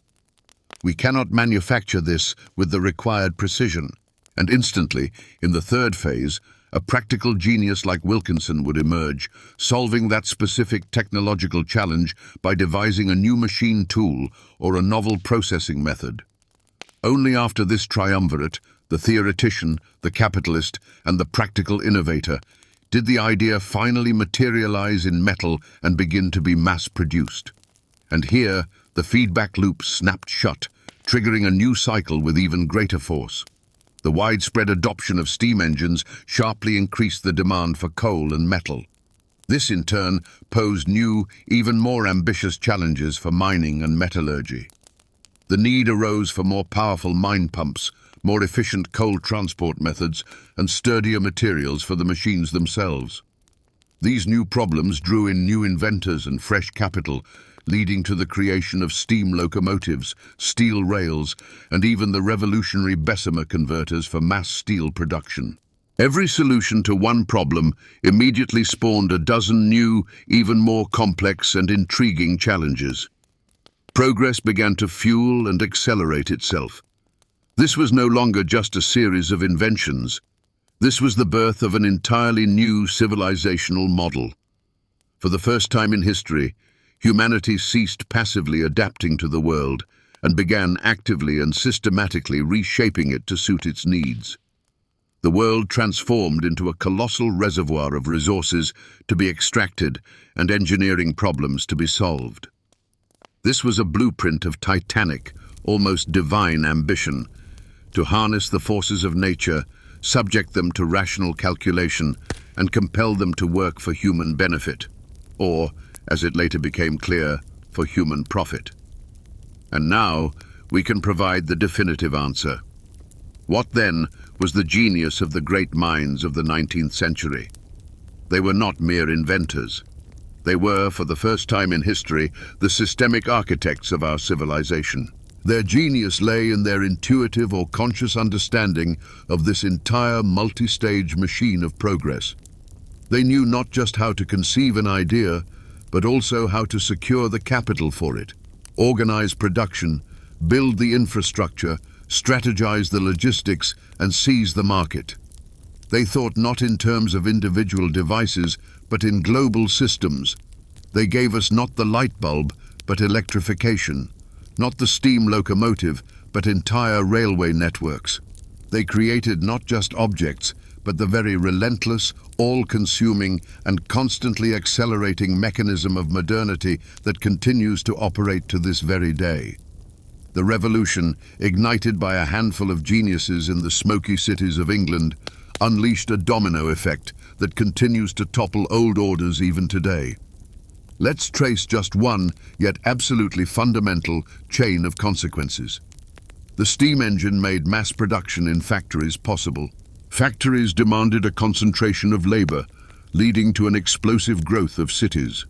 We cannot manufacture this with the required precision, and instantly, in the third phase, a practical genius like Wilkinson would emerge, solving that specific technological challenge by devising a new machine tool or a novel processing method. Only after this triumvirate, the theoretician, the capitalist, and the practical innovator, did the idea finally materialize in metal and begin to be mass-produced. And here, the feedback loop snapped shut, triggering a new cycle with even greater force. The widespread adoption of steam engines sharply increased the demand for coal and metal. This, in turn, posed new, even more ambitious challenges for mining and metallurgy. The need arose for more powerful mine pumps, more efficient coal transport methods, and sturdier materials for the machines themselves. These new problems drew in new inventors and fresh capital, leading to the creation of steam locomotives, steel rails, and even the revolutionary Bessemer converters for mass steel production. Every solution to one problem immediately spawned a dozen new, even more complex and intriguing challenges. Progress began to fuel and accelerate itself. This was no longer just a series of inventions. This was the birth of an entirely new civilizational model. For the first time in history, humanity ceased passively adapting to the world and began actively and systematically reshaping it to suit its needs. The world transformed into a colossal reservoir of resources to be extracted and engineering problems to be solved. This was a blueprint of titanic, almost divine ambition, to harness the forces of nature, subject them to rational calculation, and compel them to work for human benefit, or, as it later became clear, for human profit. And now, we can provide the definitive answer. What then was the genius of the great minds of the 19th century? They were not mere inventors. They were, for the first time in history, the systemic architects of our civilization. Their genius lay in their intuitive or conscious understanding of this entire multi-stage machine of progress. They knew not just how to conceive an idea, but also how to secure the capital for it, organize production, build the infrastructure, strategize the logistics, and seize the market. They thought not in terms of individual devices, but in global systems. They gave us not the light bulb, but electrification, not the steam locomotive, but entire railway networks. They created not just objects, but the very relentless, all-consuming, and constantly accelerating mechanism of modernity that continues to operate to this very day. The revolution, ignited by a handful of geniuses in the smoky cities of England, unleashed a domino effect that continues to topple old orders even today. Let's trace just one, yet absolutely fundamental, chain of consequences. The steam engine made mass production in factories possible. Factories demanded a concentration of labor, leading to an explosive growth of cities.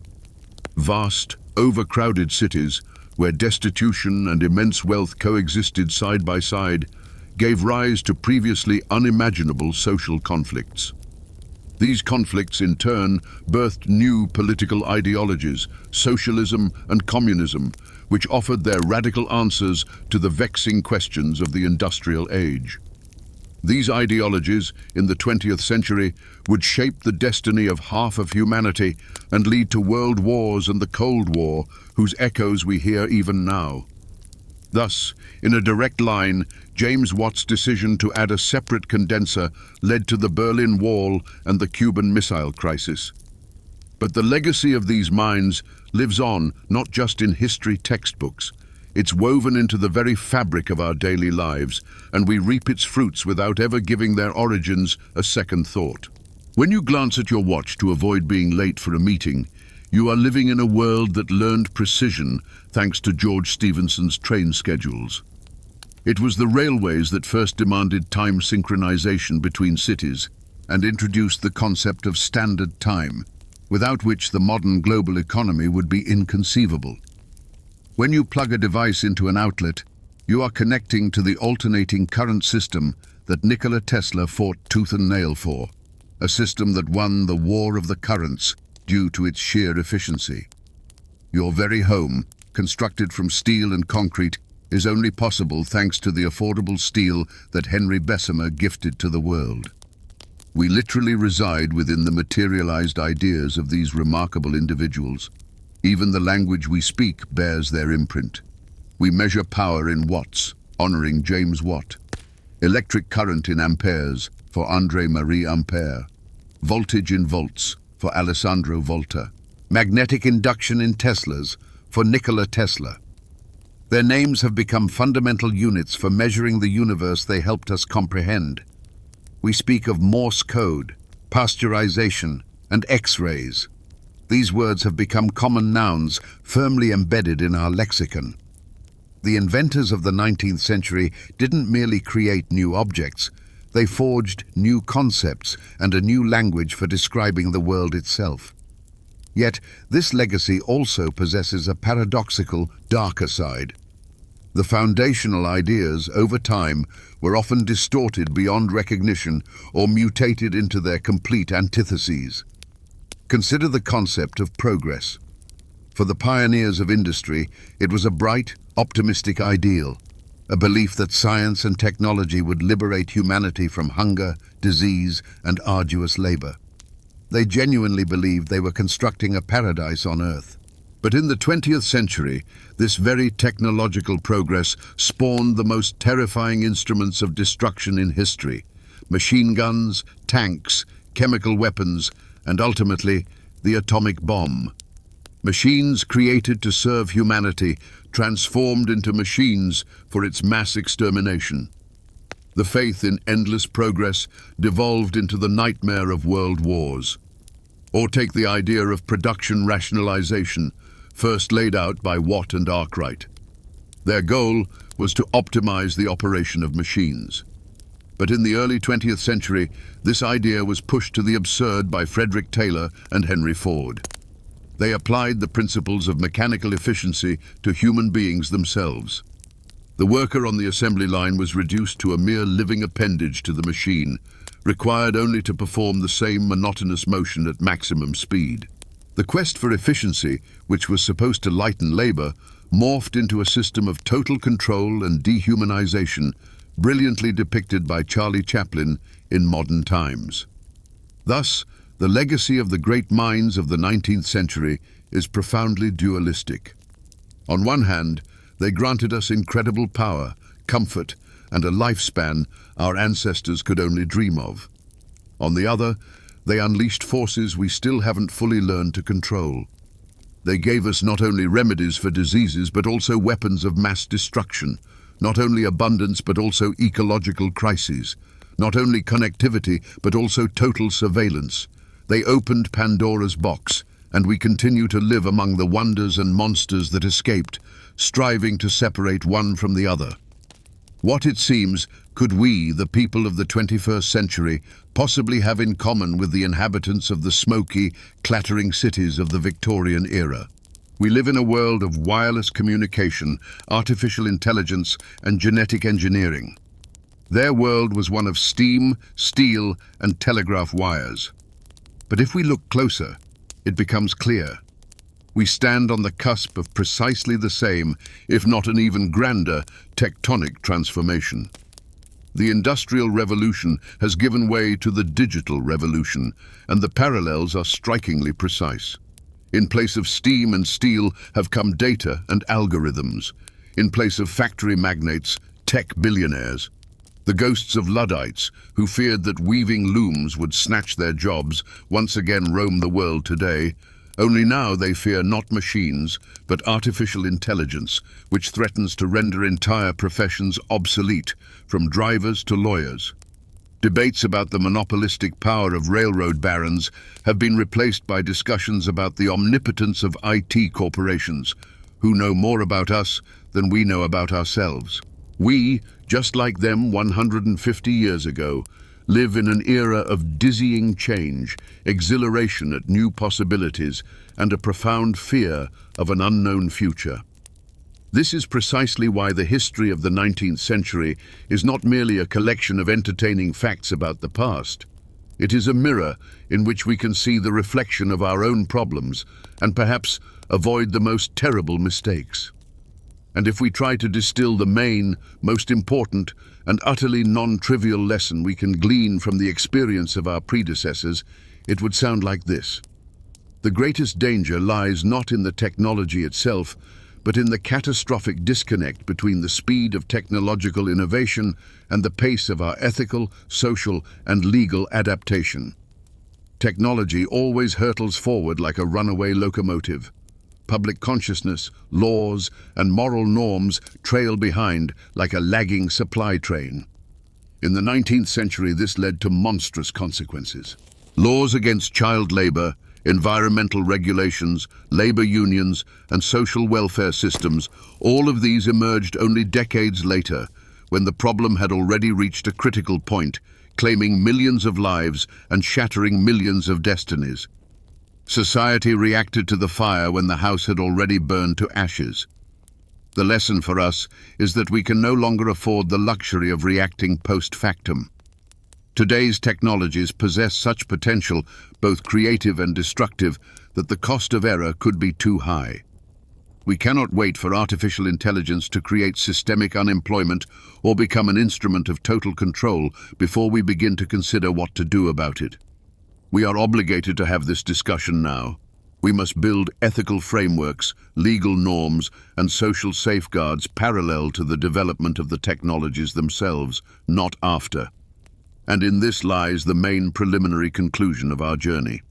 Vast, overcrowded cities, where destitution and immense wealth coexisted side by side, gave rise to previously unimaginable social conflicts. These conflicts, in turn, birthed new political ideologies, socialism and communism, which offered their radical answers to the vexing questions of the industrial age. These ideologies, in the 20th century, would shape the destiny of half of humanity and lead to world wars and the Cold War, whose echoes we hear even now. Thus, in a direct line, James Watt's decision to add a separate condenser led to the Berlin Wall and the Cuban Missile Crisis. But the legacy of these minds lives on, not just in history textbooks. It's woven into the very fabric of our daily lives, and we reap its fruits without ever giving their origins a second thought. When you glance at your watch to avoid being late for a meeting, you are living in a world that learned precision thanks to George Stephenson's train schedules. It was the railways that first demanded time synchronization between cities and introduced the concept of standard time, without which the modern global economy would be inconceivable. When you plug a device into an outlet, you are connecting to the alternating current system that Nikola Tesla fought tooth and nail for, a system that won the war of the currents due to its sheer efficiency. Your very home, constructed from steel and concrete, is only possible thanks to the affordable steel that Henry Bessemer gifted to the world. We literally reside within the materialized ideas of these remarkable individuals. Even the language we speak bears their imprint. We measure power in watts, honoring James Watt. Electric current in amperes, for André Marie Ampère. Voltage in volts, for Alessandro Volta. Magnetic induction in Teslas, for Nikola Tesla. Their names have become fundamental units for measuring the universe they helped us comprehend. We speak of Morse code, pasteurization, and X-rays. These words have become common nouns firmly embedded in our lexicon. The inventors of the 19th century didn't merely create new objects, they forged new concepts and a new language for describing the world itself. Yet, this legacy also possesses a paradoxical, darker side. The foundational ideas, over time, were often distorted beyond recognition or mutated into their complete antitheses. Consider the concept of progress. For the pioneers of industry, it was a bright, optimistic ideal, a belief that science and technology would liberate humanity from hunger, disease, and arduous labor. They genuinely believed they were constructing a paradise on Earth. But in the 20th century, this very technological progress spawned the most terrifying instruments of destruction in history: machine guns, tanks, chemical weapons, and ultimately, the atomic bomb. Machines created to serve humanity, transformed into machines for its mass extermination. The faith in endless progress devolved into the nightmare of world wars. Or take the idea of production rationalization, first laid out by Watt and Arkwright. Their goal was to optimize the operation of machines. But in the early 20th century, this idea was pushed to the absurd by Frederick Taylor and Henry Ford. They applied the principles of mechanical efficiency to human beings themselves. The worker on the assembly line was reduced to a mere living appendage to the machine, required only to perform the same monotonous motion at maximum speed. The quest for efficiency, which was supposed to lighten labor, morphed into a system of total control and dehumanization, brilliantly depicted by Charlie Chaplin in Modern Times. Thus, the legacy of the great minds of the 19th century is profoundly dualistic. On one hand, they granted us incredible power, comfort, and a lifespan our ancestors could only dream of. On the other, they unleashed forces we still haven't fully learned to control. They gave us not only remedies for diseases but also weapons of mass destruction, not only abundance but also ecological crises, not only connectivity but also total surveillance. They opened Pandora's box, and we continue to live among the wonders and monsters that escaped, striving to separate one from the other. What, it seems, could we, the people of the 21st century, possibly have in common with the inhabitants of the smoky, clattering cities of the Victorian era? We live in a world of wireless communication, artificial intelligence, and genetic engineering. Their world was one of steam, steel, and telegraph wires. But if we look closer, it becomes clear. We stand on the cusp of precisely the same, if not an even grander, tectonic transformation. The Industrial Revolution has given way to the digital revolution, and the parallels are strikingly precise. In place of steam and steel have come data and algorithms. In place of factory magnates, tech billionaires. The ghosts of Luddites, who feared that weaving looms would snatch their jobs, once again roam the world today. Only now they fear not machines, but artificial intelligence, which threatens to render entire professions obsolete, from drivers to lawyers. Debates about the monopolistic power of railroad barons have been replaced by discussions about the omnipotence of IT corporations, who know more about us than we know about ourselves. We, just like them 150 years ago, live in an era of dizzying change, exhilaration at new possibilities, and a profound fear of an unknown future. This is precisely why the history of the 19th century is not merely a collection of entertaining facts about the past. It is a mirror in which we can see the reflection of our own problems and perhaps avoid the most terrible mistakes. And if we try to distill the main, most important, and utterly non-trivial lesson we can glean from the experience of our predecessors, it would sound like this. The greatest danger lies not in the technology itself, but in the catastrophic disconnect between the speed of technological innovation and the pace of our ethical, social, and legal adaptation. Technology always hurtles forward like a runaway locomotive. Public consciousness, laws, and moral norms trail behind like a lagging supply train. In the 19th century, this led to monstrous consequences. Laws against child labor, environmental regulations, labor unions, and social welfare systems, all of these emerged only decades later, when the problem had already reached a critical point, claiming millions of lives and shattering millions of destinies. Society reacted to the fire when the house had already burned to ashes. The lesson for us is that we can no longer afford the luxury of reacting post factum. Today's technologies possess such potential, both creative and destructive, that the cost of error could be too high. We cannot wait for artificial intelligence to create systemic unemployment or become an instrument of total control before we begin to consider what to do about it. We are obligated to have this discussion now. We must build ethical frameworks, legal norms, and social safeguards parallel to the development of the technologies themselves, not after. And in this lies the main preliminary conclusion of our journey.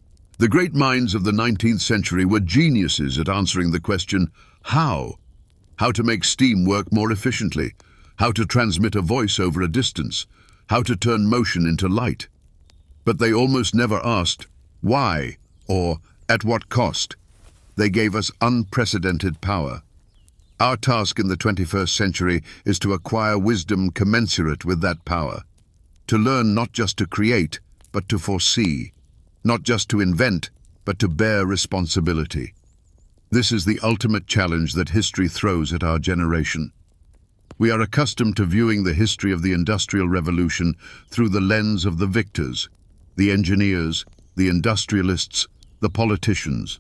The great minds of the 19th century were geniuses at answering the question, how? How to make steam work more efficiently, how to transmit a voice over a distance, how to turn motion into light. But they almost never asked, why, or at what cost? They gave us unprecedented power. Our task in the 21st century is to acquire wisdom commensurate with that power, to learn not just to create, but to foresee, not just to invent, but to bear responsibility. This is the ultimate challenge that history throws at our generation. We are accustomed to viewing the history of the Industrial Revolution through the lens of the victors, the engineers, the industrialists, the politicians.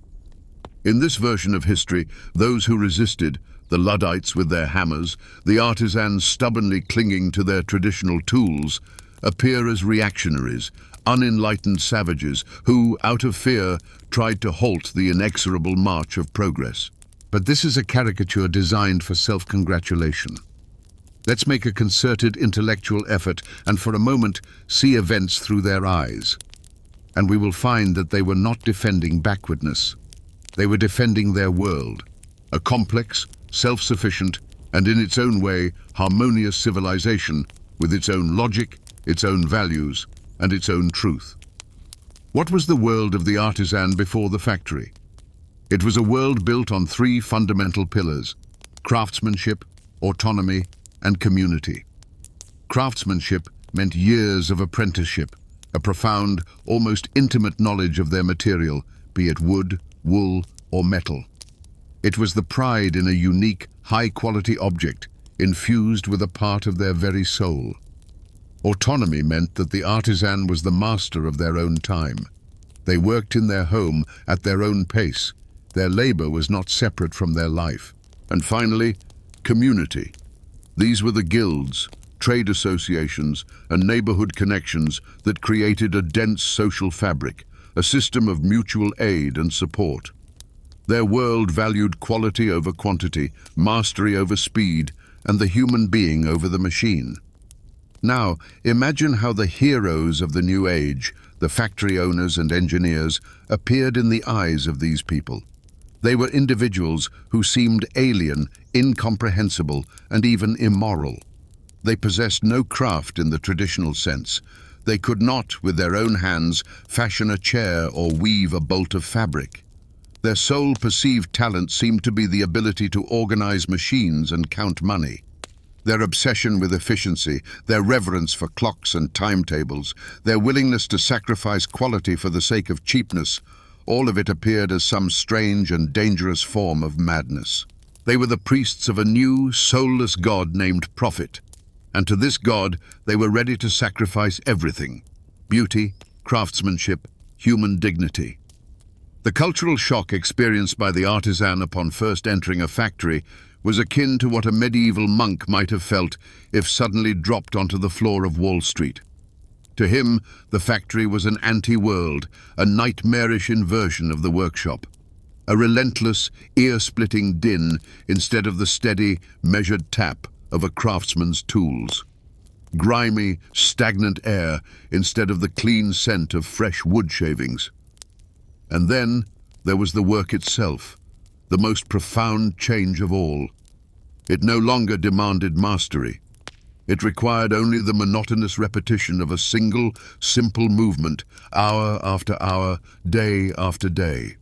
In this version of history, those who resisted, the Luddites with their hammers, the artisans stubbornly clinging to their traditional tools, appear as reactionaries, unenlightened savages who, out of fear, tried to halt the inexorable march of progress. But this is a caricature designed for self-congratulation. Let's make a concerted intellectual effort and for a moment see events through their eyes. And we will find that they were not defending backwardness. They were defending their world, a complex, self-sufficient, and in its own way, harmonious civilization with its own logic, its own values, and its own truth. What was the world of the artisan before the factory? It was a world built on three fundamental pillars: craftsmanship, autonomy, and community. Craftsmanship meant years of apprenticeship, a profound, almost intimate knowledge of their material, be it wood, wool, or metal. It was the pride in a unique, high-quality object, infused with a part of their very soul. Autonomy meant that the artisan was the master of their own time. They worked in their home at their own pace. Their labor was not separate from their life. And finally, community. These were the guilds, trade associations, and neighborhood connections that created a dense social fabric, a system of mutual aid and support. Their world valued quality over quantity, mastery over speed, and the human being over the machine. Now, imagine how the heroes of the new age, the factory owners and engineers, appeared in the eyes of these people. They were individuals who seemed alien, incomprehensible, and even immoral. They possessed no craft in the traditional sense. They could not, with their own hands, fashion a chair or weave a bolt of fabric. Their sole perceived talent seemed to be the ability to organize machines and count money. Their obsession with efficiency, their reverence for clocks and timetables, their willingness to sacrifice quality for the sake of cheapness, all of it appeared as some strange and dangerous form of madness. They were the priests of a new, soulless god named Profit, and to this god they were ready to sacrifice everything: beauty, craftsmanship, human dignity. The cultural shock experienced by the artisan upon first entering a factory was akin to what a medieval monk might have felt if suddenly dropped onto the floor of Wall Street. To him, the factory was an anti-world, a nightmarish inversion of the workshop, a relentless, ear-splitting din instead of the steady, measured tap of a craftsman's tools. Grimy, stagnant air instead of the clean scent of fresh wood shavings. And then there was the work itself, the most profound change of all. It no longer demanded mastery. It required only the monotonous repetition of a single, simple movement, hour after hour, day after day.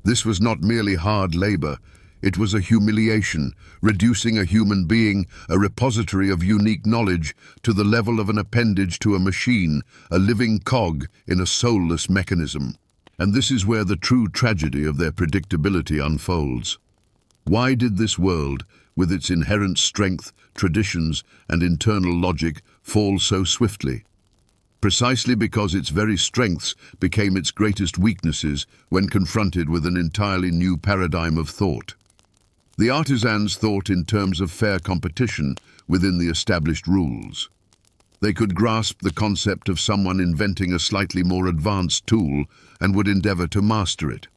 This was not merely hard labor. It was a humiliation, reducing a human being, a repository of unique knowledge, to the level of an appendage to a machine, a living cog in a soulless mechanism. And this is where the true tragedy of their predictability unfolds. Why did this world, with its inherent strength, traditions, and internal logic, fall so swiftly? Precisely because its very strengths became its greatest weaknesses when confronted with an entirely new paradigm of thought. The artisans thought in terms of fair competition within the established rules. They could grasp the concept of someone inventing a slightly more advanced tool and would endeavor to master it.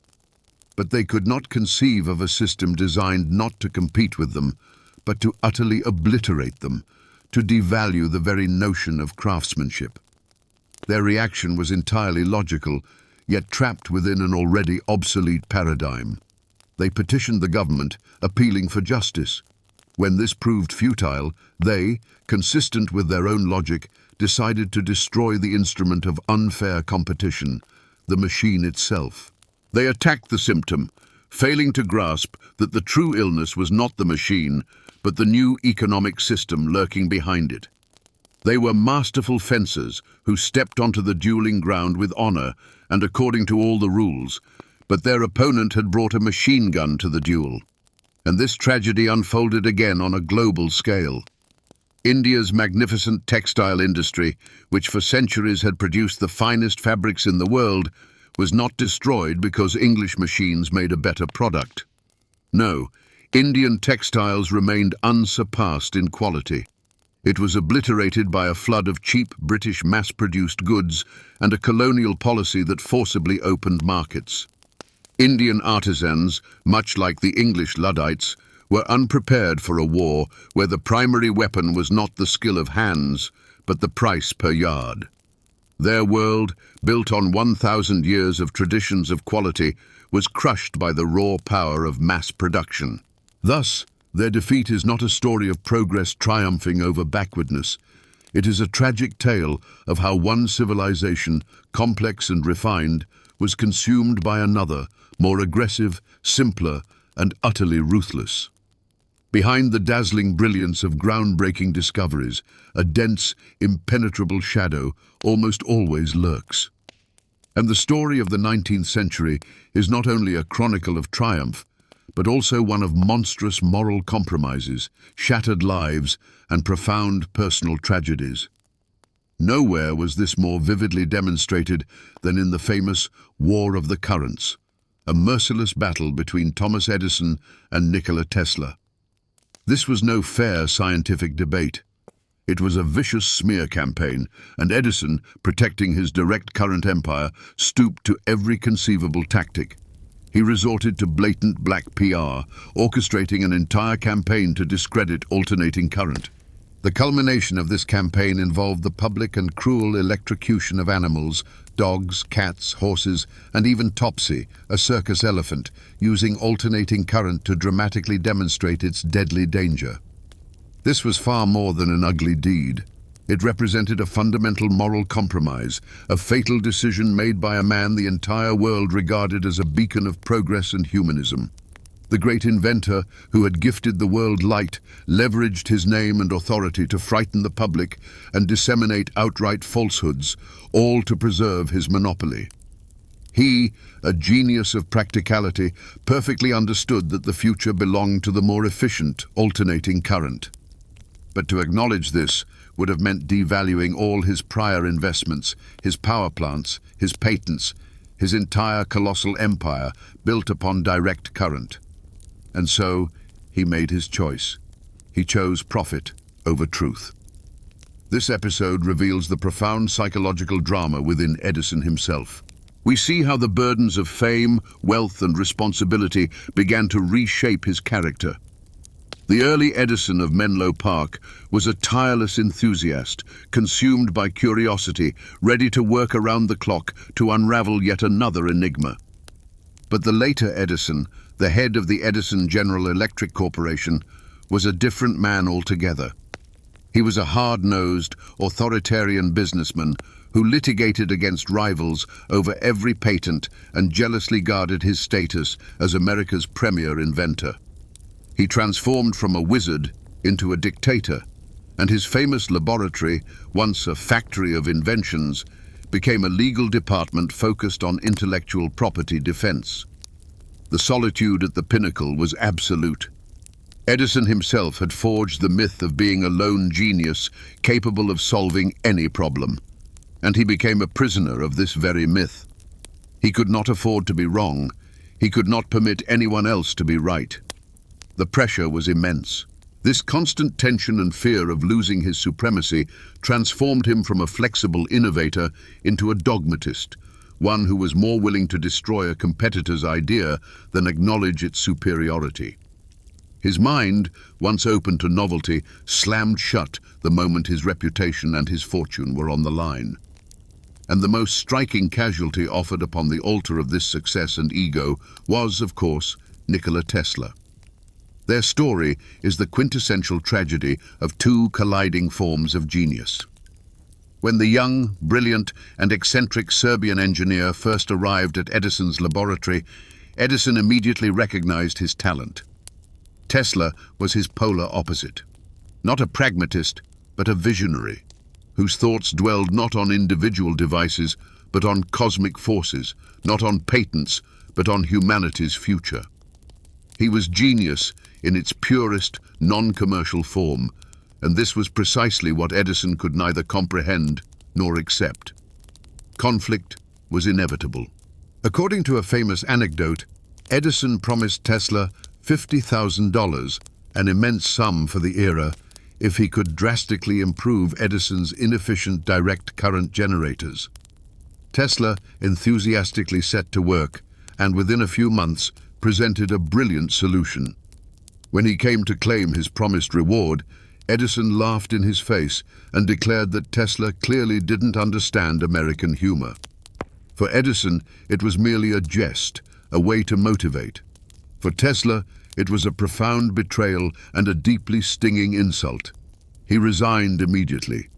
But they could not conceive of a system designed not to compete with them, but to utterly obliterate them, to devalue the very notion of craftsmanship. Their reaction was entirely logical, yet trapped within an already obsolete paradigm. They petitioned the government, appealing for justice. When this proved futile, they, consistent with their own logic, decided to destroy the instrument of unfair competition, the machine itself. They attacked the symptom, failing to grasp that the true illness was not the machine, but the new economic system lurking behind it. They were masterful fencers who stepped onto the dueling ground with honor and according to all the rules, but their opponent had brought a machine gun to the duel. And this tragedy unfolded again on a global scale. India's magnificent textile industry, which for centuries had produced the finest fabrics in the world, was not destroyed because English machines made a better product. No, Indian textiles remained unsurpassed in quality. It was obliterated by a flood of cheap British mass-produced goods and a colonial policy that forcibly opened markets. Indian artisans, much like the English Luddites, were unprepared for a war where the primary weapon was not the skill of hands, but the price per yard. Their world, built on 1,000 years of traditions of quality, was crushed by the raw power of mass production. Thus, their defeat is not a story of progress triumphing over backwardness. It is a tragic tale of how one civilization, complex and refined, was consumed by another, more aggressive, simpler, and utterly ruthless. Behind the dazzling brilliance of groundbreaking discoveries, a dense, impenetrable shadow almost always lurks. And the story of the 19th century is not only a chronicle of triumph, but also one of monstrous moral compromises, shattered lives, and profound personal tragedies. Nowhere was this more vividly demonstrated than in the famous War of the Currents, a merciless battle between Thomas Edison and Nikola Tesla. This was no fair scientific debate. It was a vicious smear campaign, and Edison, protecting his direct current empire, stooped to every conceivable tactic. He resorted to blatant black PR, orchestrating an entire campaign to discredit alternating current. The culmination of this campaign involved the public and cruel electrocution of animals, dogs, cats, horses, and even Topsy, a circus elephant, using alternating current to dramatically demonstrate its deadly danger. This was far more than an ugly deed. It represented a fundamental moral compromise, a fatal decision made by a man the entire world regarded as a beacon of progress and humanism. The great inventor, who had gifted the world light, leveraged his name and authority to frighten the public and disseminate outright falsehoods, all to preserve his monopoly. He, a genius of practicality, perfectly understood that the future belonged to the more efficient alternating current. But to acknowledge this would have meant devaluing all his prior investments, his power plants, his patents, his entire colossal empire built upon direct current. And so, he made his choice. He chose profit over truth. This episode reveals the profound psychological drama within Edison himself. We see how the burdens of fame, wealth, and responsibility began to reshape his character. The early Edison of Menlo Park was a tireless enthusiast, consumed by curiosity, ready to work around the clock to unravel yet another enigma. But the later Edison, the head of the Edison General Electric Corporation, was a different man altogether. He was a hard-nosed, authoritarian businessman who litigated against rivals over every patent and jealously guarded his status as America's premier inventor. He transformed from a wizard into a dictator, and his famous laboratory, once a factory of inventions, became a legal department focused on intellectual property defense. The solitude at the pinnacle was absolute. Edison himself had forged the myth of being a lone genius capable of solving any problem, and he became a prisoner of this very myth. He could not afford to be wrong. He could not permit anyone else to be right. The pressure was immense. This constant tension and fear of losing his supremacy transformed him from a flexible innovator into a dogmatist, one who was more willing to destroy a competitor's idea than acknowledge its superiority. His mind, once open to novelty, slammed shut the moment his reputation and his fortune were on the line. And the most striking casualty offered upon the altar of this success and ego was, of course, Nikola Tesla. Their story is the quintessential tragedy of two colliding forms of genius. When the young, brilliant, and eccentric Serbian engineer first arrived at Edison's laboratory, Edison immediately recognized his talent. Tesla was his polar opposite. Not a pragmatist, but a visionary, whose thoughts dwelled not on individual devices, but on cosmic forces, not on patents, but on humanity's future. He was genius in its purest, non-commercial form, and this was precisely what Edison could neither comprehend nor accept. Conflict was inevitable. According to a famous anecdote, Edison promised Tesla $50,000, an immense sum for the era, if he could drastically improve Edison's inefficient direct current generators. Tesla enthusiastically set to work, and within a few months presented a brilliant solution. When he came to claim his promised reward, Edison laughed in his face and declared that Tesla clearly didn't understand American humor. For Edison, it was merely a jest, a way to motivate. For Tesla, it was a profound betrayal and a deeply stinging insult. He resigned immediately.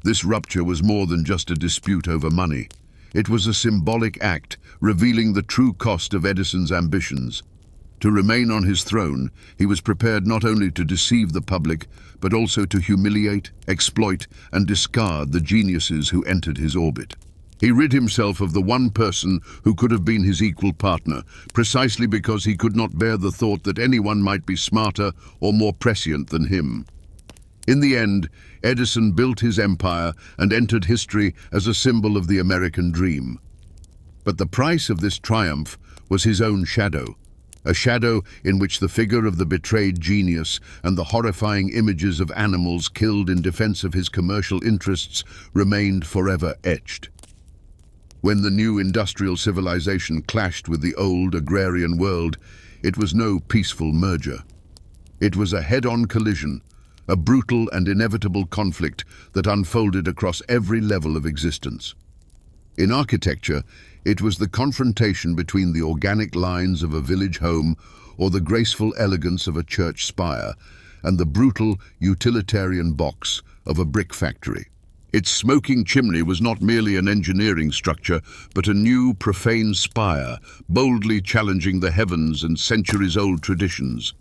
This rupture was more than just a dispute over money. It was a symbolic act revealing the true cost of Edison's ambitions. To remain on his throne, he was prepared not only to deceive the public, but also to humiliate, exploit, and discard the geniuses who entered his orbit. He rid himself of the one person who could have been his equal partner, precisely because he could not bear the thought that anyone might be smarter or more prescient than him. In the end, Edison built his empire and entered history as a symbol of the American dream. But the price of this triumph was his own shadow, a shadow in which the figure of the betrayed genius and the horrifying images of animals killed in defense of his commercial interests remained forever etched. When the new industrial civilization clashed with the old agrarian world, it was no peaceful merger. It was a head-on collision, a brutal and inevitable conflict that unfolded across every level of existence. In architecture, it was the confrontation between the organic lines of a village home or the graceful elegance of a church spire and the brutal utilitarian box of a brick factory. Its smoking chimney was not merely an engineering structure, but a new, profane spire, boldly challenging the heavens and centuries-old traditions.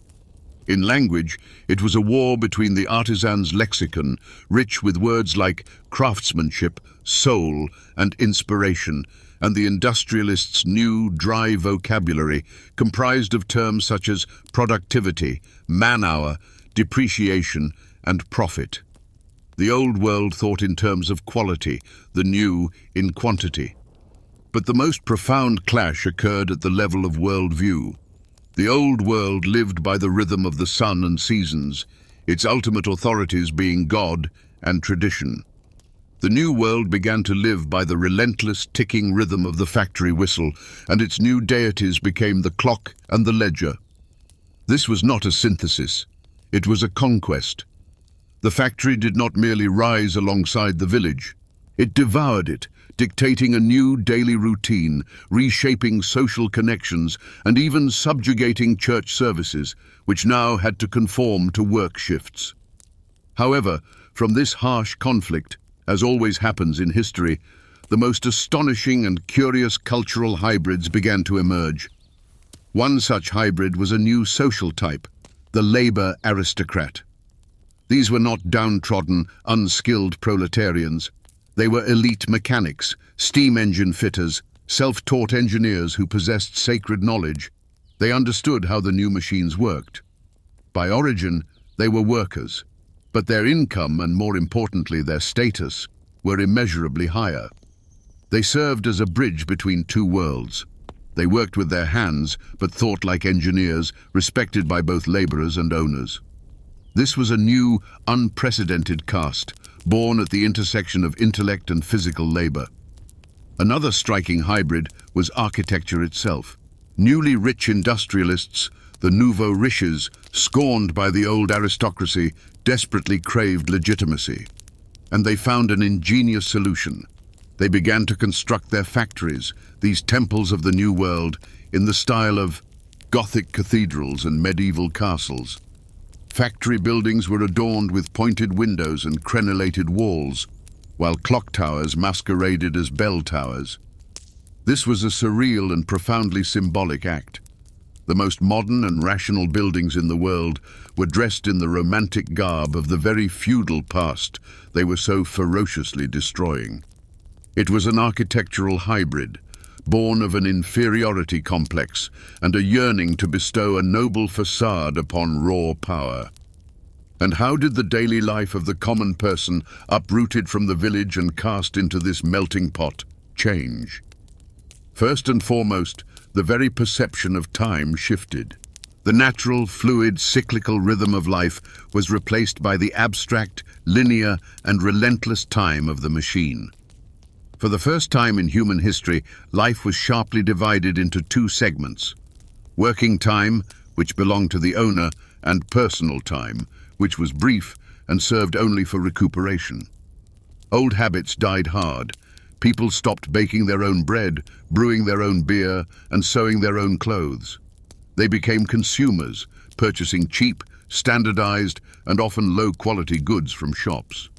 In language, it was a war between the artisan's lexicon, rich with words like craftsmanship, soul, and inspiration, and the industrialist's new, dry vocabulary, comprised of terms such as productivity, man-hour, depreciation, and profit. The old world thought in terms of quality, the new in quantity. But the most profound clash occurred at the level of worldview. The old world lived by the rhythm of the sun and seasons, its ultimate authorities being God and tradition. The new world began to live by the relentless ticking rhythm of the factory whistle, and its new deities became the clock and the ledger. This was not a synthesis, it was a conquest. The factory did not merely rise alongside the village. It devoured it, dictating a new daily routine, reshaping social connections, and even subjugating church services, which now had to conform to work shifts. However, from this harsh conflict, as always happens in history, the most astonishing and curious cultural hybrids began to emerge. One such hybrid was a new social type, the labor aristocrat. These were not downtrodden, unskilled proletarians. They were elite mechanics, steam engine fitters, self-taught engineers who possessed sacred knowledge. They understood how the new machines worked. By origin, they were workers, but their income, and more importantly their status, were immeasurably higher. They served as a bridge between two worlds. They worked with their hands, but thought like engineers, respected by both laborers and owners. This was a new, unprecedented caste, born at the intersection of intellect and physical labor. Another striking hybrid was architecture itself. Newly rich industrialists, the nouveau riches, scorned by the old aristocracy, desperately craved legitimacy. And they found an ingenious solution. They began to construct their factories, these temples of the New World, in the style of Gothic cathedrals and medieval castles. Factory buildings were adorned with pointed windows and crenellated walls, while clock towers masqueraded as bell towers. This was a surreal and profoundly symbolic act. The most modern and rational buildings in the world were dressed in the romantic garb of the very feudal past they were so ferociously destroying. It was an architectural hybrid, born of an inferiority complex and a yearning to bestow a noble facade upon raw power. And how did the daily life of the common person, uprooted from the village and cast into this melting pot, change? First and foremost, the very perception of time shifted. The natural, fluid, cyclical rhythm of life was replaced by the abstract, linear, and relentless time of the machine. For the first time in human history, life was sharply divided into two segments: working time, which belonged to the owner, and personal time, which was brief and served only for recuperation. Old habits died hard. People stopped baking their own bread, brewing their own beer, and sewing their own clothes. They became consumers, purchasing cheap, standardized, and often low-quality goods from shops.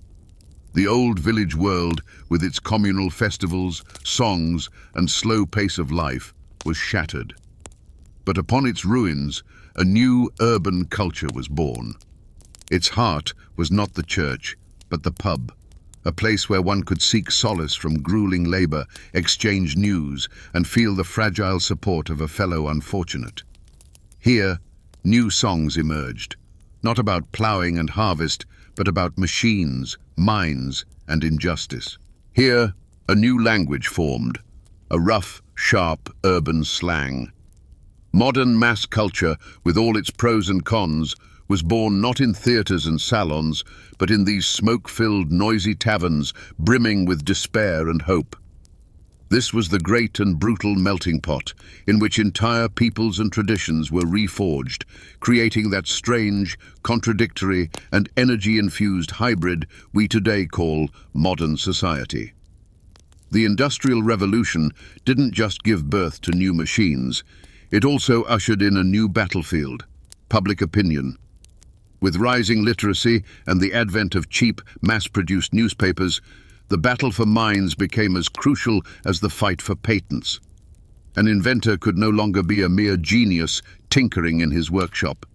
The old village world, with its communal festivals, songs, and slow pace of life, was shattered. But upon its ruins, a new urban culture was born. Its heart was not the church, but the pub, a place where one could seek solace from grueling labor, exchange news, and feel the fragile support of a fellow unfortunate. Here, new songs emerged, not about ploughing and harvest, but about machines, mines, and injustice. Here, a new language formed, a rough, sharp, urban slang. Modern mass culture, with all its pros and cons, was born not in theatres and salons, but in these smoke-filled, noisy taverns, brimming with despair and hope. This was the great and brutal melting pot, in which entire peoples and traditions were reforged, creating that strange, contradictory, and energy-infused hybrid we today call modern society. The Industrial Revolution didn't just give birth to new machines, it also ushered in a new battlefield: public opinion. With rising literacy and the advent of cheap, mass-produced newspapers, the battle for minds became as crucial as the fight for patents. An inventor could no longer be a mere genius tinkering in his workshop.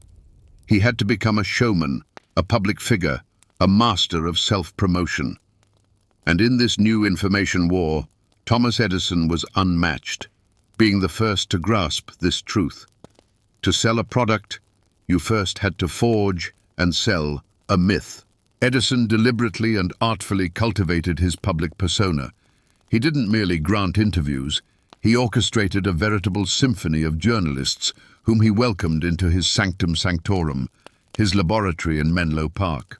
He had to become a showman, a public figure, a master of self-promotion. And in this new information war, Thomas Edison was unmatched, being the first to grasp this truth. To sell a product, you first had to forge and sell a myth. Edison deliberately and artfully cultivated his public persona. He didn't merely grant interviews, he orchestrated a veritable symphony of journalists whom he welcomed into his sanctum sanctorum, his laboratory in Menlo Park.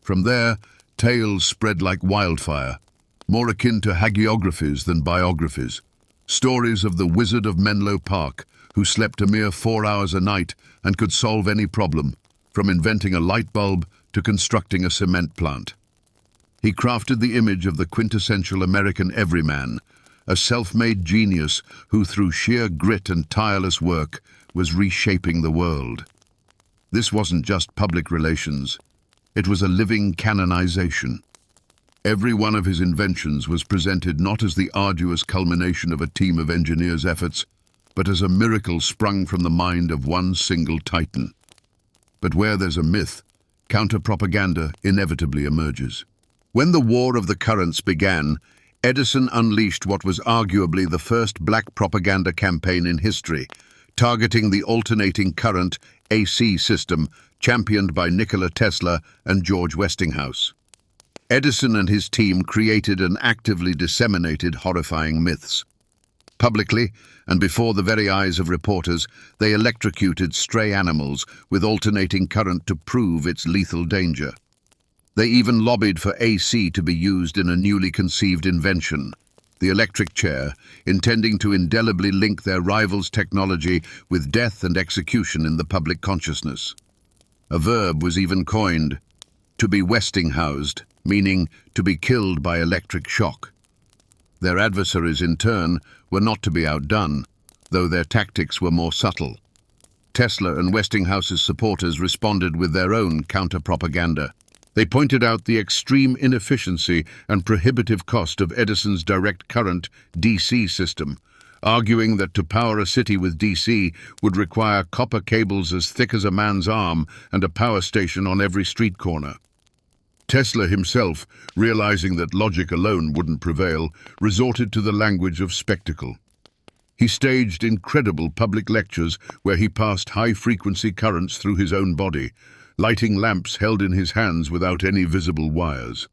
From there, tales spread like wildfire, more akin to hagiographies than biographies. Stories of the Wizard of Menlo Park, who slept a mere 4 hours a night and could solve any problem, from inventing a light bulb to constructing a cement plant. He crafted the image of the quintessential American everyman, a self-made genius who, through sheer grit and tireless work, was reshaping the world. This wasn't just public relations, it was a living canonization. Every one of his inventions was presented not as the arduous culmination of a team of engineers' efforts, but as a miracle sprung from the mind of one single titan. But where there's a myth, counter-propaganda inevitably emerges. When the War of the Currents began, Edison unleashed what was arguably the first black propaganda campaign in history, targeting the alternating current AC system championed by Nikola Tesla and George Westinghouse. Edison and his team created and actively disseminated horrifying myths. Publicly, and before the very eyes of reporters, they electrocuted stray animals with alternating current to prove its lethal danger. They even lobbied for AC to be used in a newly conceived invention, the electric chair, intending to indelibly link their rivals' technology with death and execution in the public consciousness. A verb was even coined, to be Westinghoused, meaning to be killed by electric shock. Their adversaries, in turn, were not to be outdone, though their tactics were more subtle. Tesla and Westinghouse's supporters responded with their own counter-propaganda. They pointed out the extreme inefficiency and prohibitive cost of Edison's direct current DC system, arguing that to power a city with DC would require copper cables as thick as a man's arm and a power station on every street corner. Tesla himself, realizing that logic alone wouldn't prevail, resorted to the language of spectacle. He staged incredible public lectures where he passed high-frequency currents through his own body, lighting lamps held in his hands without any visible wires.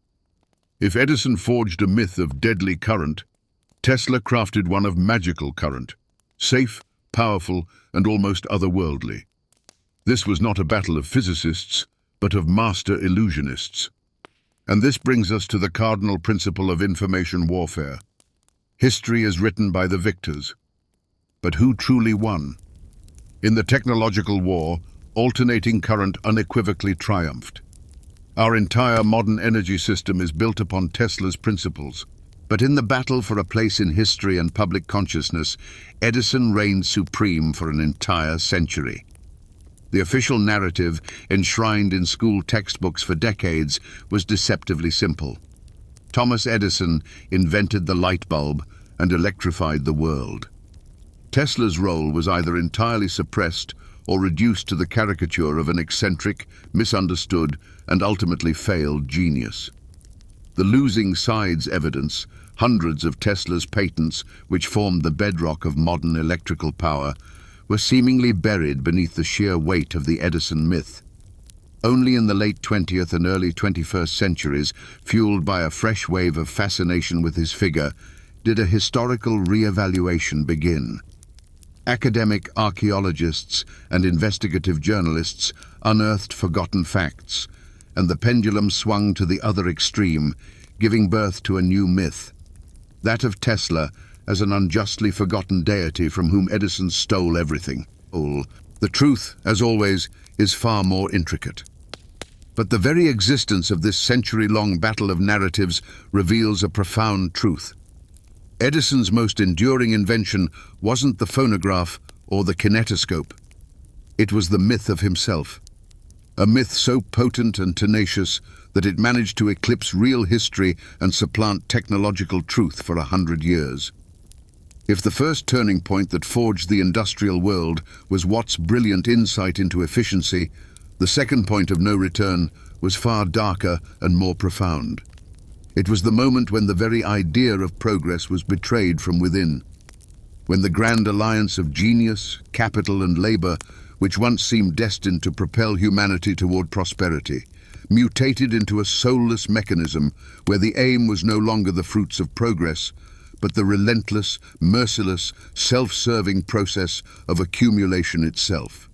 If Edison forged a myth of deadly current, Tesla crafted one of magical current, safe, powerful, and almost otherworldly. This was not a battle of physicists, but of master illusionists. And this brings us to the cardinal principle of information warfare. History is written by the victors. But who truly won? In the technological war, alternating current unequivocally triumphed. Our entire modern energy system is built upon Tesla's principles. But in the battle for a place in history and public consciousness, Edison reigned supreme for an entire century. The official narrative, enshrined in school textbooks for decades, was deceptively simple. Thomas Edison invented the light bulb and electrified the world. Tesla's role was either entirely suppressed or reduced to the caricature of an eccentric, misunderstood, and ultimately failed genius. The losing sides evidence, hundreds of Tesla's patents, which formed the bedrock of modern electrical power, were seemingly buried beneath the sheer weight of the Edison myth. Only in the late 20th and early 21st centuries, fueled by a fresh wave of fascination with his figure, did a historical re-evaluation begin. Academic archaeologists and investigative journalists unearthed forgotten facts, and the pendulum swung to the other extreme, giving birth to a new myth, that of Tesla as an unjustly forgotten deity from whom Edison stole everything. The truth, as always, is far more intricate. But the very existence of this century-long battle of narratives reveals a profound truth. Edison's most enduring invention wasn't the phonograph or the kinetoscope. It was the myth of himself. A myth so potent and tenacious that it managed to eclipse real history and supplant technological truth for 100 years. If the first turning point that forged the industrial world was Watt's brilliant insight into efficiency, the second point of no return was far darker and more profound. It was the moment when the very idea of progress was betrayed from within, when the grand alliance of genius, capital, and labor, which once seemed destined to propel humanity toward prosperity, mutated into a soulless mechanism where the aim was no longer the fruits of progress, but the relentless, merciless, self-serving process of accumulation itself.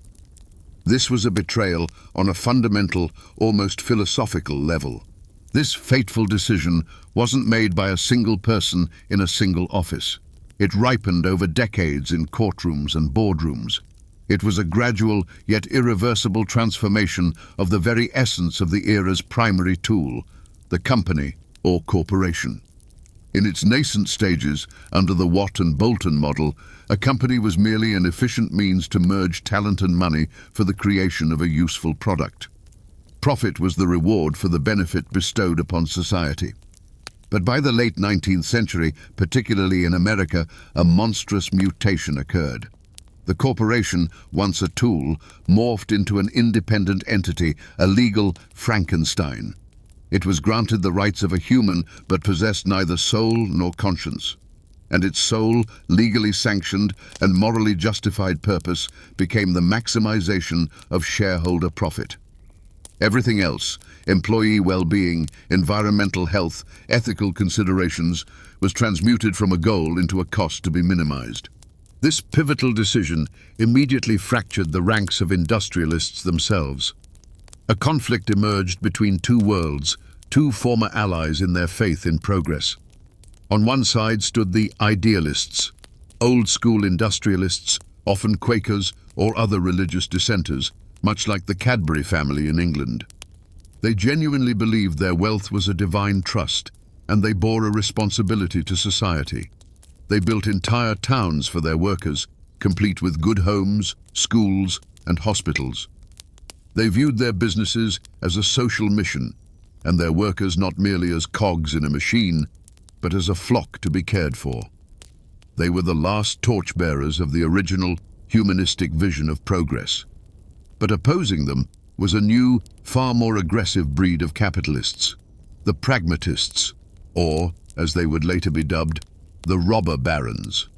This was a betrayal on a fundamental, almost philosophical level. This fateful decision wasn't made by a single person in a single office. It ripened over decades in courtrooms and boardrooms. It was a gradual yet irreversible transformation of the very essence of the era's primary tool, the company or corporation. In its nascent stages, under the Watt and Bolton model, a company was merely an efficient means to merge talent and money for the creation of a useful product. Profit was the reward for the benefit bestowed upon society. But by the late 19th century, particularly in America, a monstrous mutation occurred. The corporation, once a tool, morphed into an independent entity, a legal Frankenstein. It was granted the rights of a human, but possessed neither soul nor conscience. And its sole, legally sanctioned and morally justified purpose became the maximization of shareholder profit. Everything else, employee well-being, environmental health, ethical considerations, was transmuted from a goal into a cost to be minimized. This pivotal decision immediately fractured the ranks of industrialists themselves. A conflict emerged between two worlds, two former allies in their faith in progress. On one side stood the idealists, old-school industrialists, often Quakers or other religious dissenters, much like the Cadbury family in England. They genuinely believed their wealth was a divine trust, And they bore a responsibility to society. They built entire towns for their workers, complete with good homes, schools, and hospitals. They viewed their businesses as a social mission, and their workers not merely as cogs in a machine, but as a flock to be cared for. They were the last torchbearers of the original humanistic vision of progress. But opposing them was a new, far more aggressive breed of capitalists, the pragmatists, or, as they would later be dubbed, the robber barons.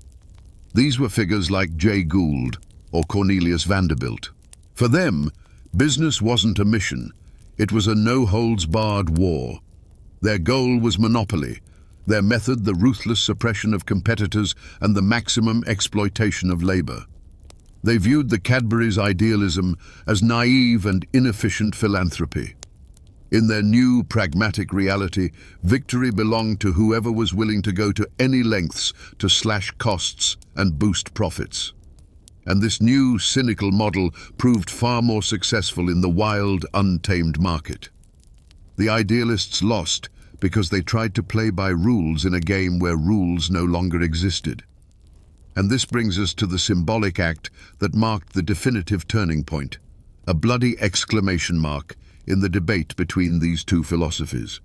These were figures like Jay Gould or Cornelius Vanderbilt. For them, business wasn't a mission, it was a no-holds-barred war. Their goal was monopoly, their method the ruthless suppression of competitors and the maximum exploitation of labor. They viewed the Cadbury's idealism as naive and inefficient philanthropy. In their new pragmatic reality, victory belonged to whoever was willing to go to any lengths to slash costs and boost profits. And this new, cynical model proved far more successful in the wild, untamed market. The idealists lost because they tried to play by rules in a game where rules no longer existed. And this brings us to the symbolic act that marked the definitive turning point, a bloody exclamation mark in the debate between these two philosophies.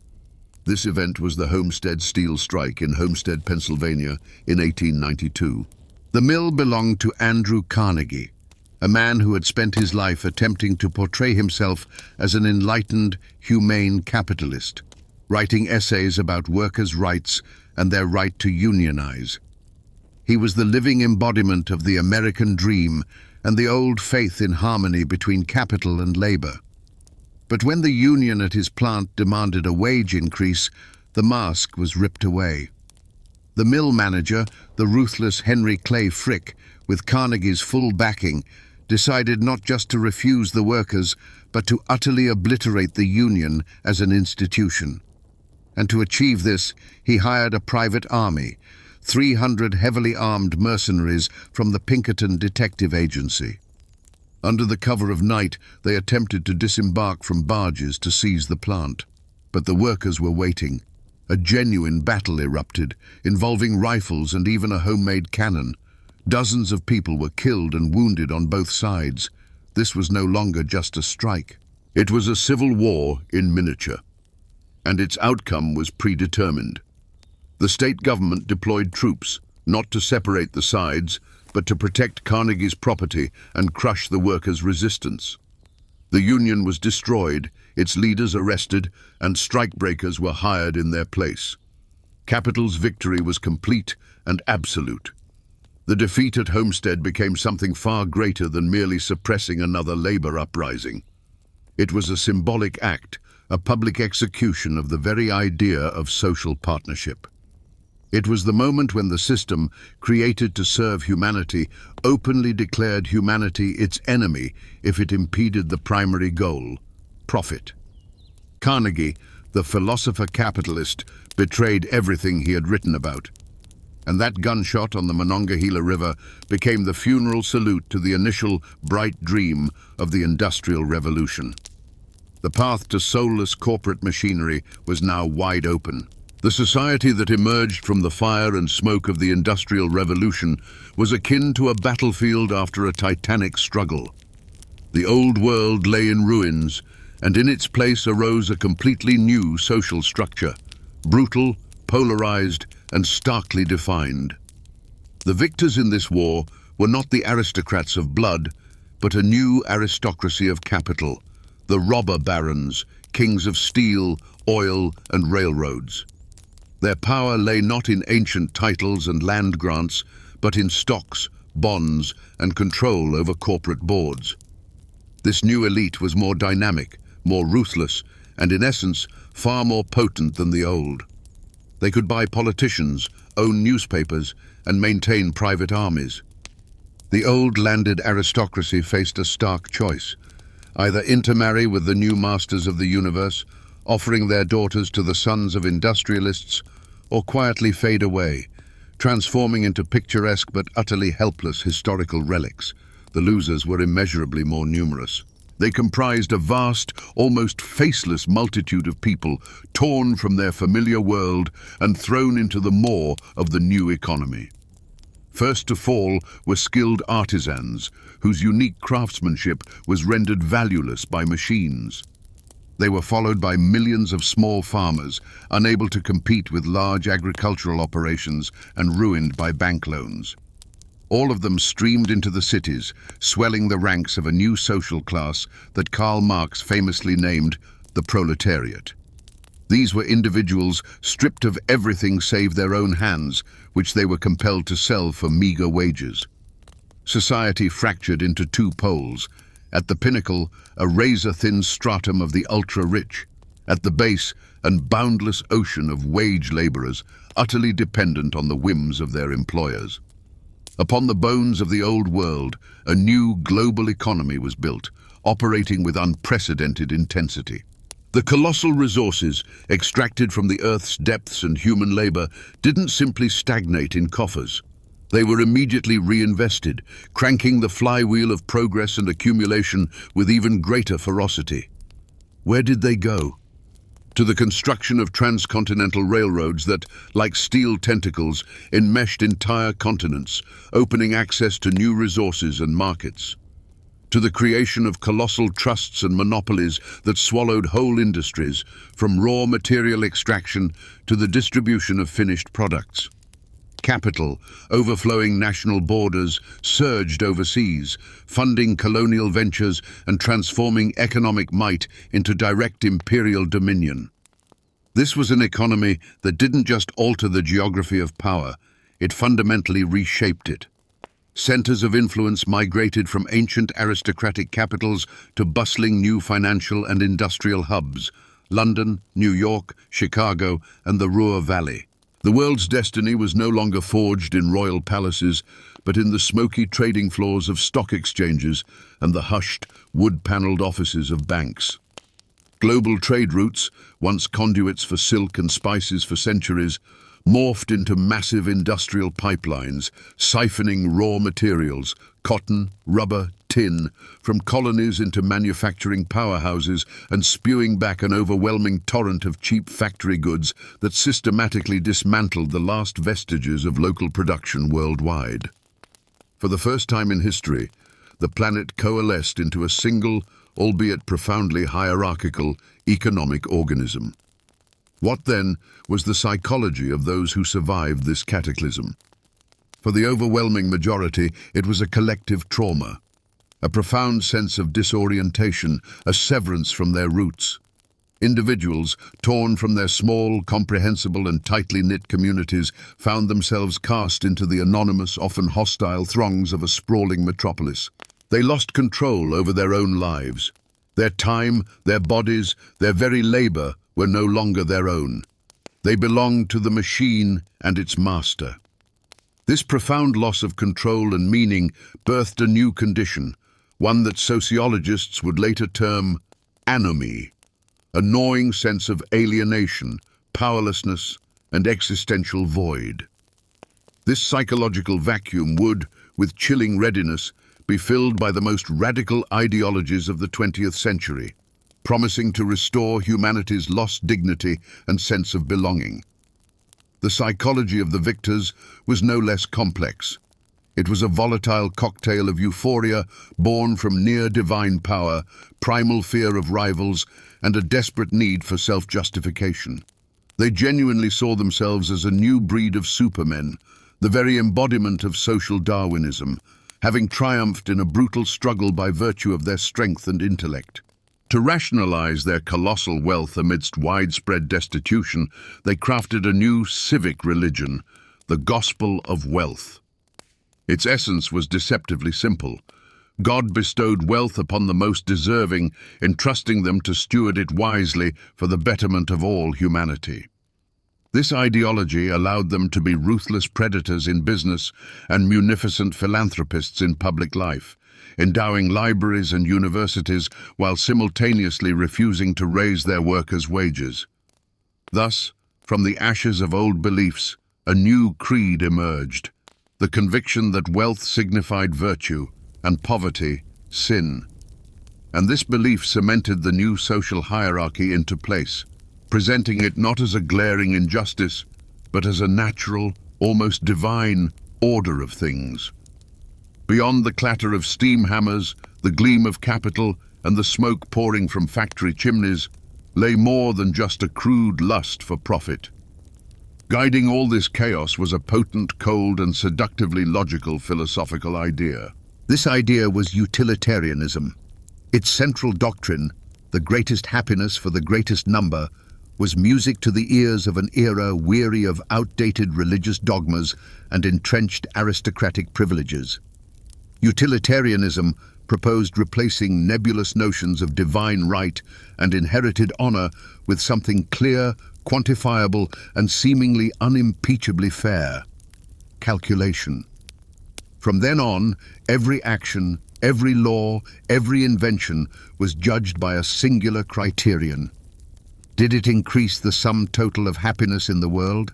This event was the Homestead Steel Strike in Homestead, Pennsylvania in 1892. The mill belonged to Andrew Carnegie, a man who had spent his life attempting to portray himself as an enlightened, humane capitalist, writing essays about workers' rights and their right to unionize. He was the living embodiment of the American dream and the old faith in harmony between capital and labor. But when the union at his plant demanded a wage increase, the mask was ripped away. The mill manager, the ruthless Henry Clay Frick, with Carnegie's full backing, decided not just to refuse the workers, but to utterly obliterate the union as an institution. And to achieve this, he hired a private army, 300 heavily armed mercenaries from the Pinkerton Detective Agency. Under the cover of night, they attempted to disembark from barges to seize the plant. But the workers were waiting. A genuine battle erupted, involving rifles and even a homemade cannon. Dozens of people were killed and wounded on both sides. This was no longer just a strike. It was a civil war in miniature, and its outcome was predetermined. The state government deployed troops, not to separate the sides, but to protect Carnegie's property and crush the workers' resistance. The union was destroyed, its leaders arrested, and strikebreakers were hired in their place. Capital's victory was complete and absolute. The defeat at Homestead became something far greater than merely suppressing another labor uprising. It was a symbolic act, a public execution of the very idea of social partnership. It was the moment when the system, created to serve humanity, openly declared humanity its enemy if it impeded the primary goal, profit. Carnegie, the philosopher-capitalist, betrayed everything he had written about. And that gunshot on the Monongahela River became the funeral salute to the initial bright dream of the Industrial Revolution. The path to soulless corporate machinery was now wide open. The society that emerged from the fire and smoke of the Industrial Revolution was akin to a battlefield after a titanic struggle. The old world lay in ruins, and in its place arose a completely new social structure, brutal, polarized, and starkly defined. The victors in this war were not the aristocrats of blood, but a new aristocracy of capital, the robber barons, kings of steel, oil, and railroads. Their power lay not in ancient titles and land grants, but in stocks, bonds, and control over corporate boards. This new elite was more dynamic, more ruthless, and in essence, far more potent than the old. They could buy politicians, own newspapers, and maintain private armies. The old landed aristocracy faced a stark choice: either intermarry with the new masters of the universe, offering their daughters to the sons of industrialists, or quietly fade away, transforming into picturesque but utterly helpless historical relics. The losers were immeasurably more numerous. They comprised a vast, almost faceless multitude of people torn from their familiar world and thrown into the maw of the new economy. First to fall were skilled artisans, whose unique craftsmanship was rendered valueless by machines. They were followed by millions of small farmers, unable to compete with large agricultural operations and ruined by bank loans. All of them streamed into the cities, swelling the ranks of a new social class that Karl Marx famously named the proletariat. These were individuals stripped of everything save their own hands, which they were compelled to sell for meager wages. Society fractured into two poles. At the pinnacle, a razor-thin stratum of the ultra-rich. At the base, a boundless ocean of wage laborers, utterly dependent on the whims of their employers. Upon the bones of the old world, a new global economy was built, operating with unprecedented intensity. The colossal resources extracted from the Earth's depths and human labor didn't simply stagnate in coffers. They were immediately reinvested, cranking the flywheel of progress and accumulation with even greater ferocity. Where did they go? To the construction of transcontinental railroads that, like steel tentacles, enmeshed entire continents, opening access to new resources and markets. To the creation of colossal trusts and monopolies that swallowed whole industries, from raw material extraction to the distribution of finished products. Capital, overflowing national borders, surged overseas, funding colonial ventures and transforming economic might into direct imperial dominion. This was an economy that didn't just alter the geography of power, it fundamentally reshaped it. Centers of influence migrated from ancient aristocratic capitals to bustling new financial and industrial hubs, London, New York, Chicago, and the Ruhr Valley. The world's destiny was no longer forged in royal palaces, but in the smoky trading floors of stock exchanges and the hushed, wood-paneled offices of banks. Global trade routes, once conduits for silk and spices for centuries, morphed into massive industrial pipelines, siphoning raw materials, cotton, rubber, tin, from colonies into manufacturing powerhouses and spewing back an overwhelming torrent of cheap factory goods that systematically dismantled the last vestiges of local production worldwide. For the first time in history, the planet coalesced into a single, albeit profoundly hierarchical, economic organism. What, then, was the psychology of those who survived this cataclysm? For the overwhelming majority, it was a collective trauma, a profound sense of disorientation, a severance from their roots. Individuals, torn from their small, comprehensible and tightly knit communities, found themselves cast into the anonymous, often hostile throngs of a sprawling metropolis. They lost control over their own lives. Their time, their bodies, their very labor were no longer their own. They belonged to the machine and its master. This profound loss of control and meaning birthed a new condition, one that sociologists would later term anomie, a gnawing sense of alienation, powerlessness, and existential void. This psychological vacuum would, with chilling readiness, be filled by the most radical ideologies of the 20th century, promising to restore humanity's lost dignity and sense of belonging. The psychology of the victors was no less complex. It was a volatile cocktail of euphoria born from near-divine power, primal fear of rivals, and a desperate need for self-justification. They genuinely saw themselves as a new breed of supermen, the very embodiment of social Darwinism, having triumphed in a brutal struggle by virtue of their strength and intellect. To rationalize their colossal wealth amidst widespread destitution, they crafted a new civic religion, the gospel of wealth. Its essence was deceptively simple. God bestowed wealth upon the most deserving, entrusting them to steward it wisely for the betterment of all humanity. This ideology allowed them to be ruthless predators in business and munificent philanthropists in public life, endowing libraries and universities while simultaneously refusing to raise their workers' wages. Thus, from the ashes of old beliefs, a new creed emerged, the conviction that wealth signified virtue and poverty, sin. And this belief cemented the new social hierarchy into place, presenting it not as a glaring injustice, but as a natural, almost divine order of things. Beyond the clatter of steam hammers, the gleam of capital, and the smoke pouring from factory chimneys, lay more than just a crude lust for profit. Guiding all this chaos was a potent, cold, and seductively logical philosophical idea. This idea was utilitarianism. Its central doctrine, the greatest happiness for the greatest number, was music to the ears of an era weary of outdated religious dogmas and entrenched aristocratic privileges. Utilitarianism proposed replacing nebulous notions of divine right and inherited honor with something clear, quantifiable, and seemingly unimpeachably fair: calculation. From then on, every action, every law, every invention was judged by a singular criterion. Did it increase the sum total of happiness in the world?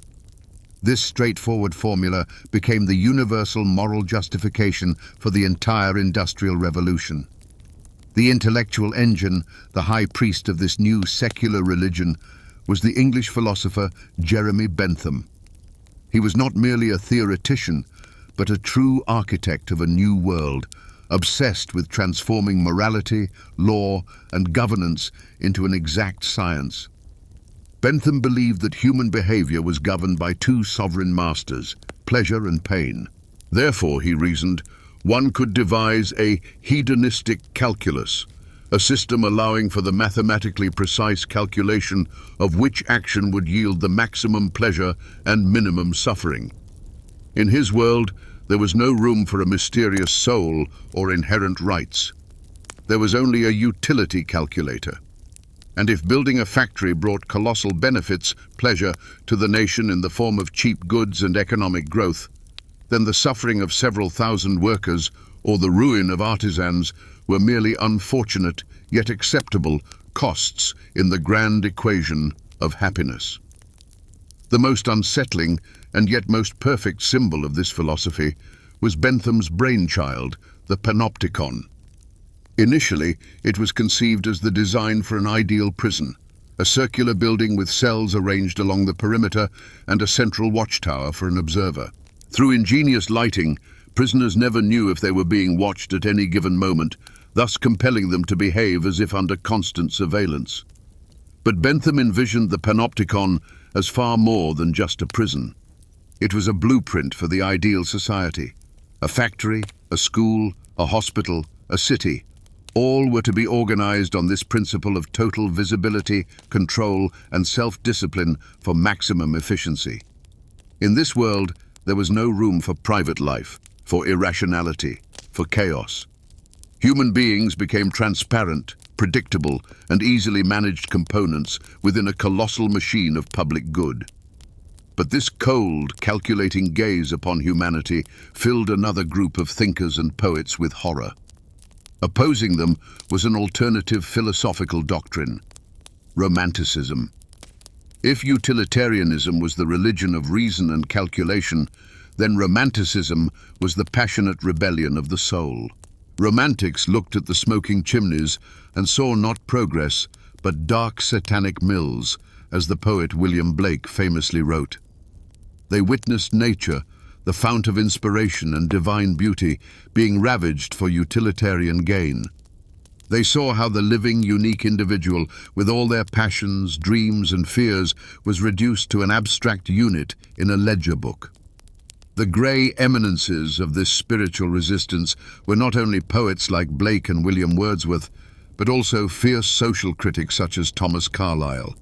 This straightforward formula became the universal moral justification for the entire Industrial Revolution. The intellectual engine, the high priest of this new secular religion, was the English philosopher Jeremy Bentham. He was not merely a theoretician, but a true architect of a new world, obsessed with transforming morality, law, and governance into an exact science. Bentham believed that human behavior was governed by two sovereign masters, pleasure and pain. Therefore, he reasoned, one could devise a hedonistic calculus, a system allowing for the mathematically precise calculation of which action would yield the maximum pleasure and minimum suffering. In his world, there was no room for a mysterious soul or inherent rights. There was only a utility calculator. And if building a factory brought colossal benefits, pleasure, to the nation in the form of cheap goods and economic growth, then the suffering of several thousand workers or the ruin of artisans were merely unfortunate yet acceptable costs in the grand equation of happiness. The most unsettling and yet most perfect symbol of this philosophy was Bentham's brainchild, the panopticon. Initially, it was conceived as the design for an ideal prison, a circular building with cells arranged along the perimeter and a central watchtower for an observer. Through ingenious lighting, prisoners never knew if they were being watched at any given moment, thus compelling them to behave as if under constant surveillance. But Bentham envisioned the panopticon as far more than just a prison. It was a blueprint for the ideal society. A factory, a school, a hospital, a city, all were to be organized on this principle of total visibility, control, and self-discipline for maximum efficiency. In this world, there was no room for private life, for irrationality, for chaos. Human beings became transparent, predictable, and easily managed components within a colossal machine of public good. But this cold, calculating gaze upon humanity filled another group of thinkers and poets with horror. Opposing them was an alternative philosophical doctrine: Romanticism. If utilitarianism was the religion of reason and calculation, then Romanticism was the passionate rebellion of the soul. Romantics looked at the smoking chimneys and saw not progress, but dark satanic mills, as the poet William Blake famously wrote. They witnessed nature, the fount of inspiration and divine beauty, being ravaged for utilitarian gain. They saw how the living, unique individual, with all their passions, dreams, and fears, was reduced to an abstract unit in a ledger book. The grey eminences of this spiritual resistance were not only poets like Blake and William Wordsworth, but also fierce social critics such as Thomas Carlyle.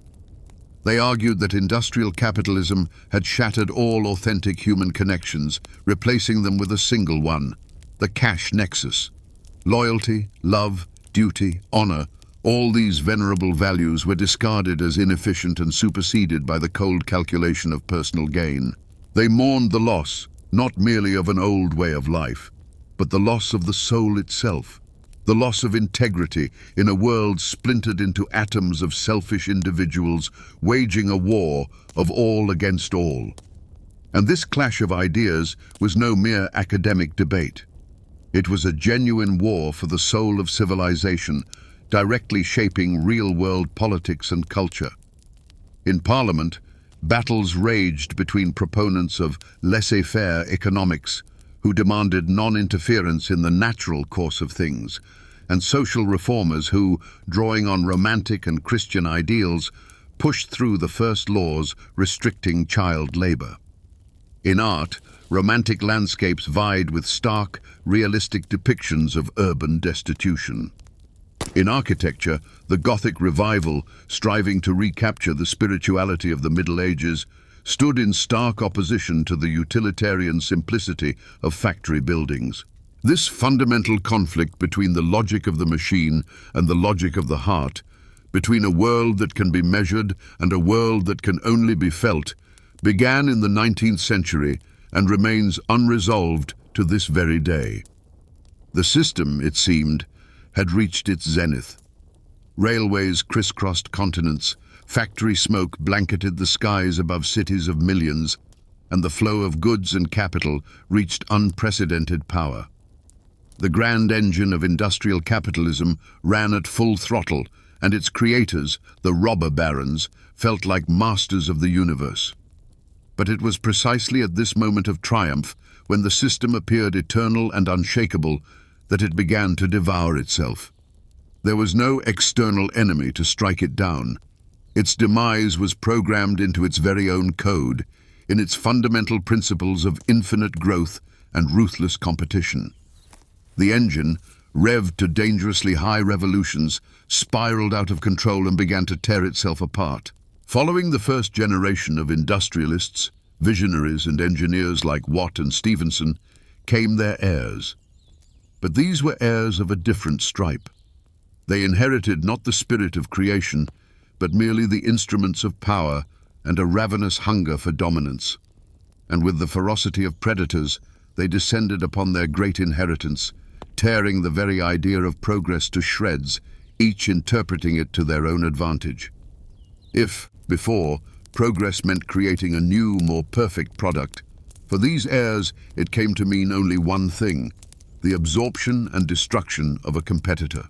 They argued that industrial capitalism had shattered all authentic human connections, replacing them with a single one: the cash nexus. Loyalty, love, duty, honor, all these venerable values were discarded as inefficient and superseded by the cold calculation of personal gain. They mourned the loss, not merely of an old way of life, but the loss of the soul itself, the loss of integrity in a world splintered into atoms of selfish individuals waging a war of all against all. And this clash of ideas was no mere academic debate. It was a genuine war for the soul of civilization, directly shaping real-world politics and culture. In Parliament, battles raged between proponents of laissez-faire economics, who demanded non-interference in the natural course of things, and social reformers who, drawing on romantic and Christian ideals, pushed through the first laws restricting child labor. In art, romantic landscapes vied with stark, realistic depictions of urban destitution. In architecture, the Gothic revival, striving to recapture the spirituality of the Middle Ages, stood in stark opposition to the utilitarian simplicity of factory buildings. This fundamental conflict between the logic of the machine and the logic of the heart, between a world that can be measured and a world that can only be felt, began in the 19th century and remains unresolved to this very day. The system, it seemed, had reached its zenith. Railways crisscrossed continents, factory smoke blanketed the skies above cities of millions, and the flow of goods and capital reached unprecedented power. The grand engine of industrial capitalism ran at full throttle, and its creators, the robber barons, felt like masters of the universe. But it was precisely at this moment of triumph, when the system appeared eternal and unshakable, that it began to devour itself. There was no external enemy to strike it down. Its demise was programmed into its very own code, in its fundamental principles of infinite growth and ruthless competition. The engine, revved to dangerously high revolutions, spiraled out of control and began to tear itself apart. Following the first generation of industrialists, visionaries and engineers like Watt and Stephenson, came their heirs. But these were heirs of a different stripe. They inherited not the spirit of creation, but merely the instruments of power and a ravenous hunger for dominance. And with the ferocity of predators, they descended upon their great inheritance, tearing the very idea of progress to shreds, each interpreting it to their own advantage. If, before, progress meant creating a new, more perfect product, for these heirs it came to mean only one thing: the absorption and destruction of a competitor.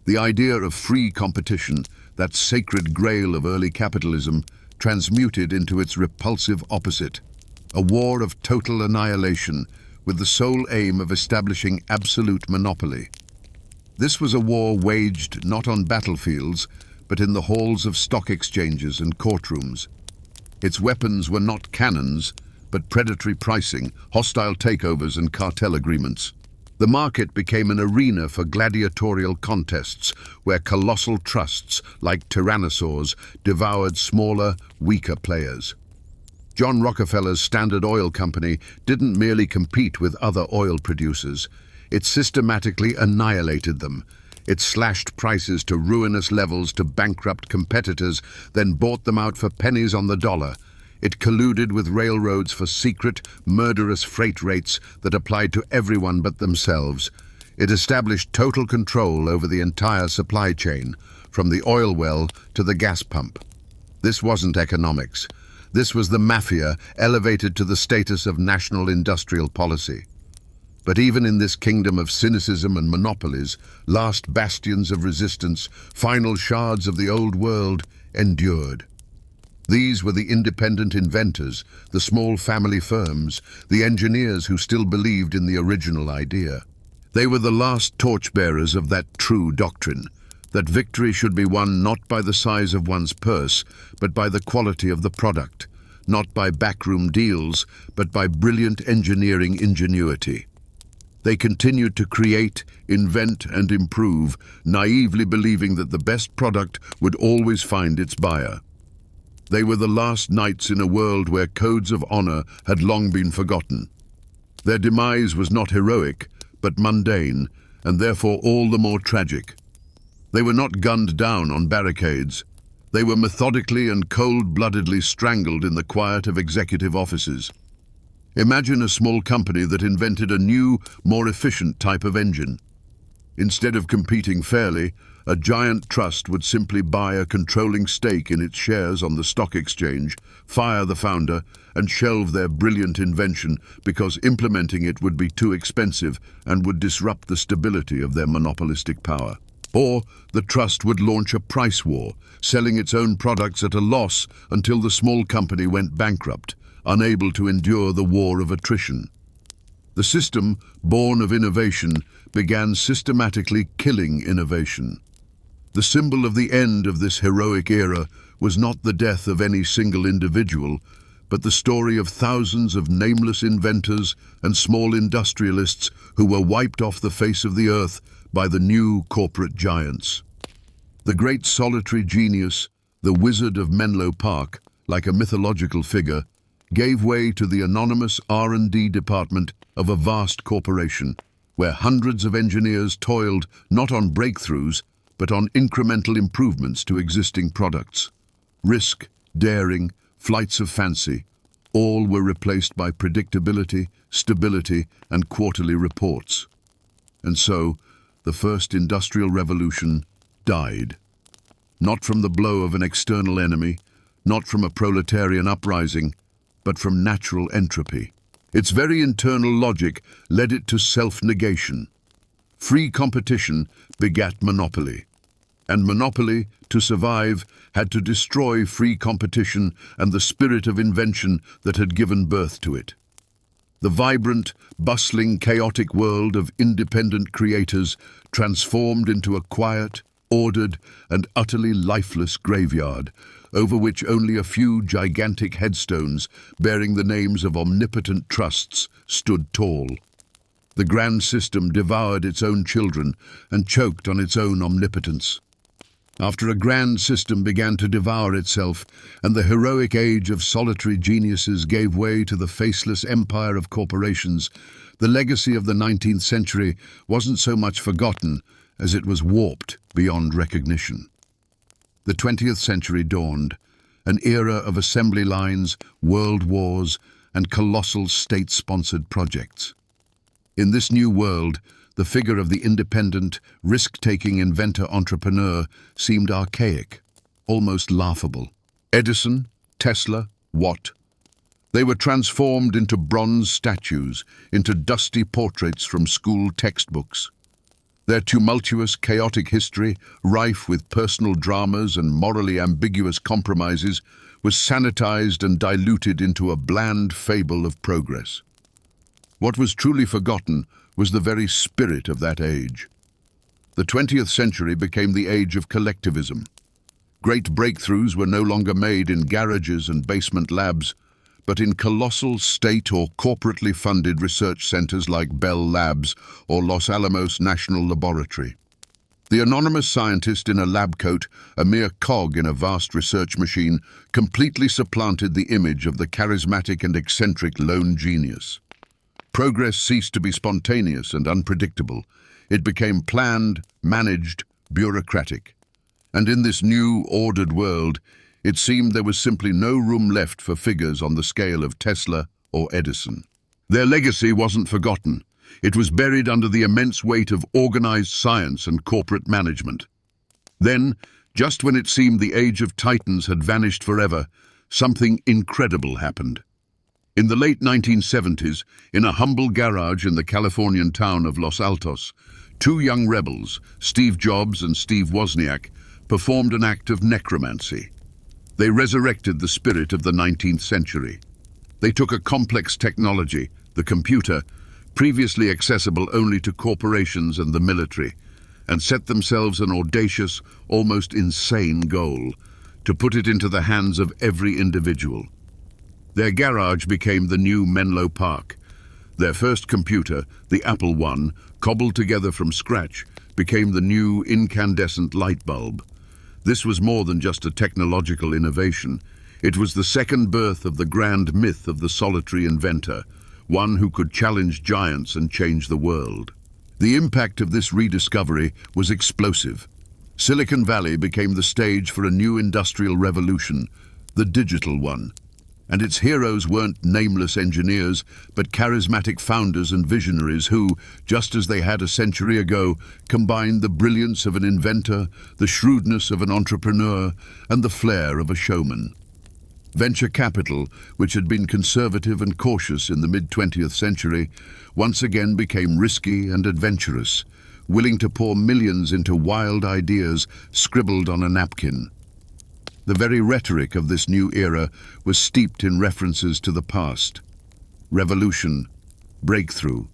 The idea of free competition, that sacred grail of early capitalism, transmuted into its repulsive opposite, a war of total annihilation, with the sole aim of establishing absolute monopoly. This was a war waged not on battlefields, but in the halls of stock exchanges and courtrooms. Its weapons were not cannons, but predatory pricing, hostile takeovers and cartel agreements. The market became an arena for gladiatorial contests where colossal trusts, like tyrannosaurs, devoured smaller, weaker players. John Rockefeller's Standard Oil Company didn't merely compete with other oil producers. It systematically annihilated them. It slashed prices to ruinous levels to bankrupt competitors, then bought them out for pennies on the dollar. It colluded with railroads for secret, murderous freight rates that applied to everyone but themselves. It established total control over the entire supply chain, from the oil well to the gas pump. This wasn't economics. This was the mafia elevated to the status of national industrial policy. But even in this kingdom of cynicism and monopolies, last bastions of resistance, final shards of the old world, endured. These were the independent inventors, the small family firms, the engineers who still believed in the original idea. They were the last torchbearers of that true doctrine, that victory should be won not by the size of one's purse, but by the quality of the product, not by backroom deals, but by brilliant engineering ingenuity. They continued to create, invent, and improve, naively believing that the best product would always find its buyer. They were the last knights in a world where codes of honor had long been forgotten. Their demise was not heroic, but mundane, and therefore all the more tragic. They were not gunned down on barricades. They were methodically and cold-bloodedly strangled in the quiet of executive offices. Imagine a small company that invented a new, more efficient type of engine. Instead of competing fairly, a giant trust would simply buy a controlling stake in its shares on the stock exchange, fire the founder, and shelve their brilliant invention because implementing it would be too expensive and would disrupt the stability of their monopolistic power. Or the trust would launch a price war, selling its own products at a loss until the small company went bankrupt, unable to endure the war of attrition. The system, born of innovation, began systematically killing innovation. The symbol of the end of this heroic era was not the death of any single individual, but the story of thousands of nameless inventors and small industrialists who were wiped off the face of the earth by the new corporate giants. The great solitary genius, the Wizard of Menlo Park, like a mythological figure, gave way to the anonymous R&D department of a vast corporation, where hundreds of engineers toiled not on breakthroughs, but on incremental improvements to existing products. Risk, daring, flights of fancy, all were replaced by predictability, stability, and quarterly reports. And so, the first industrial revolution died. Not from the blow of an external enemy, not from a proletarian uprising, but from natural entropy. Its very internal logic led it to self-negation. Free competition begat monopoly. And monopoly, to survive, had to destroy free competition and the spirit of invention that had given birth to it. The vibrant, bustling, chaotic world of independent creators transformed into a quiet, ordered, and utterly lifeless graveyard, over which only a few gigantic headstones bearing the names of omnipotent trusts stood tall. The grand system devoured its own children and choked on its own omnipotence. After a grand system began to devour itself, and the heroic age of solitary geniuses gave way to the faceless empire of corporations, the legacy of the 19th century wasn't so much forgotten as it was warped beyond recognition. The 20th century dawned, an era of assembly lines, world wars, and colossal state-sponsored projects. In this new world, the figure of the independent, risk-taking inventor-entrepreneur seemed archaic, almost laughable. Edison, Tesla, Watt. They were transformed into bronze statues, into dusty portraits from school textbooks. Their tumultuous, chaotic history, rife with personal dramas and morally ambiguous compromises, was sanitized and diluted into a bland fable of progress. What was truly forgotten was the very spirit of that age. The 20th century became the age of collectivism. Great breakthroughs were no longer made in garages and basement labs, but in colossal state or corporately funded research centers like Bell Labs or Los Alamos National Laboratory. The anonymous scientist in a lab coat, a mere cog in a vast research machine, completely supplanted the image of the charismatic and eccentric lone genius. Progress ceased to be spontaneous and unpredictable. It became planned, managed, bureaucratic. And in this new, ordered world, it seemed there was simply no room left for figures on the scale of Tesla or Edison. Their legacy wasn't forgotten. It was buried under the immense weight of organized science and corporate management. Then, just when it seemed the age of titans had vanished forever, something incredible happened. In the late 1970s, in a humble garage in the Californian town of Los Altos, two young rebels, Steve Jobs and Steve Wozniak, performed an act of necromancy. They resurrected the spirit of the 19th century. They took a complex technology, the computer, previously accessible only to corporations and the military, and set themselves an audacious, almost insane goal, to put it into the hands of every individual. Their garage became the new Menlo Park. Their first computer, the Apple I, cobbled together from scratch, became the new incandescent light bulb. This was more than just a technological innovation. It was the second birth of the grand myth of the solitary inventor, one who could challenge giants and change the world. The impact of this rediscovery was explosive. Silicon Valley became the stage for a new industrial revolution, the digital one. And its heroes weren't nameless engineers, but charismatic founders and visionaries who, just as they had a century ago, combined the brilliance of an inventor, the shrewdness of an entrepreneur, and the flair of a showman. Venture capital, which had been conservative and cautious in the mid-20th century, once again became risky and adventurous, willing to pour millions into wild ideas scribbled on a napkin. The very rhetoric of this new era was steeped in references to the past. Revolution, breakthrough,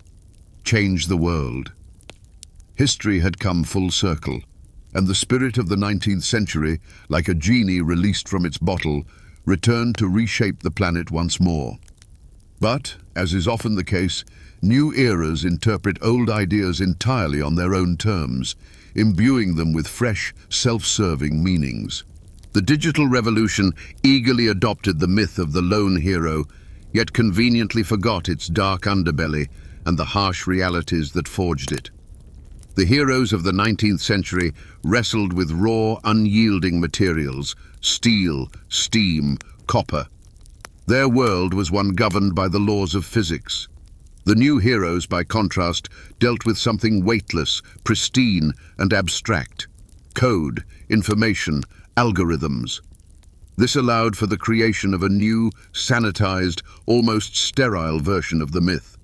change the world. History had come full circle, and the spirit of the 19th century, like a genie released from its bottle, returned to reshape the planet once more. But, as is often the case, new eras interpret old ideas entirely on their own terms, imbuing them with fresh, self-serving meanings. The digital revolution eagerly adopted the myth of the lone hero, yet conveniently forgot its dark underbelly and the harsh realities that forged it. The heroes of the 19th century wrestled with raw, unyielding materials: steel, steam, copper. Their world was one governed by the laws of physics. The new heroes, by contrast, dealt with something weightless, pristine, and abstract: code, information, algorithms. This allowed for the creation of a new, sanitized, almost sterile version of the myth.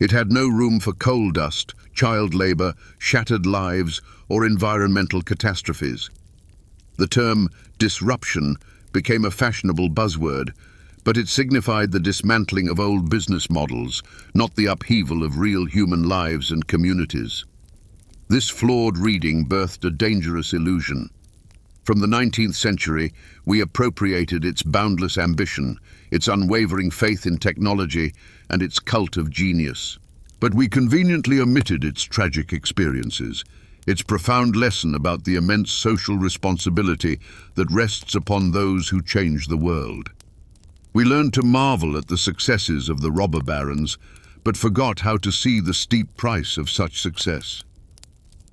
It had no room for coal dust, child labor, shattered lives, or environmental catastrophes. The term disruption became a fashionable buzzword, but it signified the dismantling of old business models, not the upheaval of real human lives and communities. This flawed reading birthed a dangerous illusion. From the 19th century, we appropriated its boundless ambition, its unwavering faith in technology, and its cult of genius. But we conveniently omitted its tragic experiences, its profound lesson about the immense social responsibility that rests upon those who change the world. We learned to marvel at the successes of the robber barons, but forgot how to see the steep price of such success.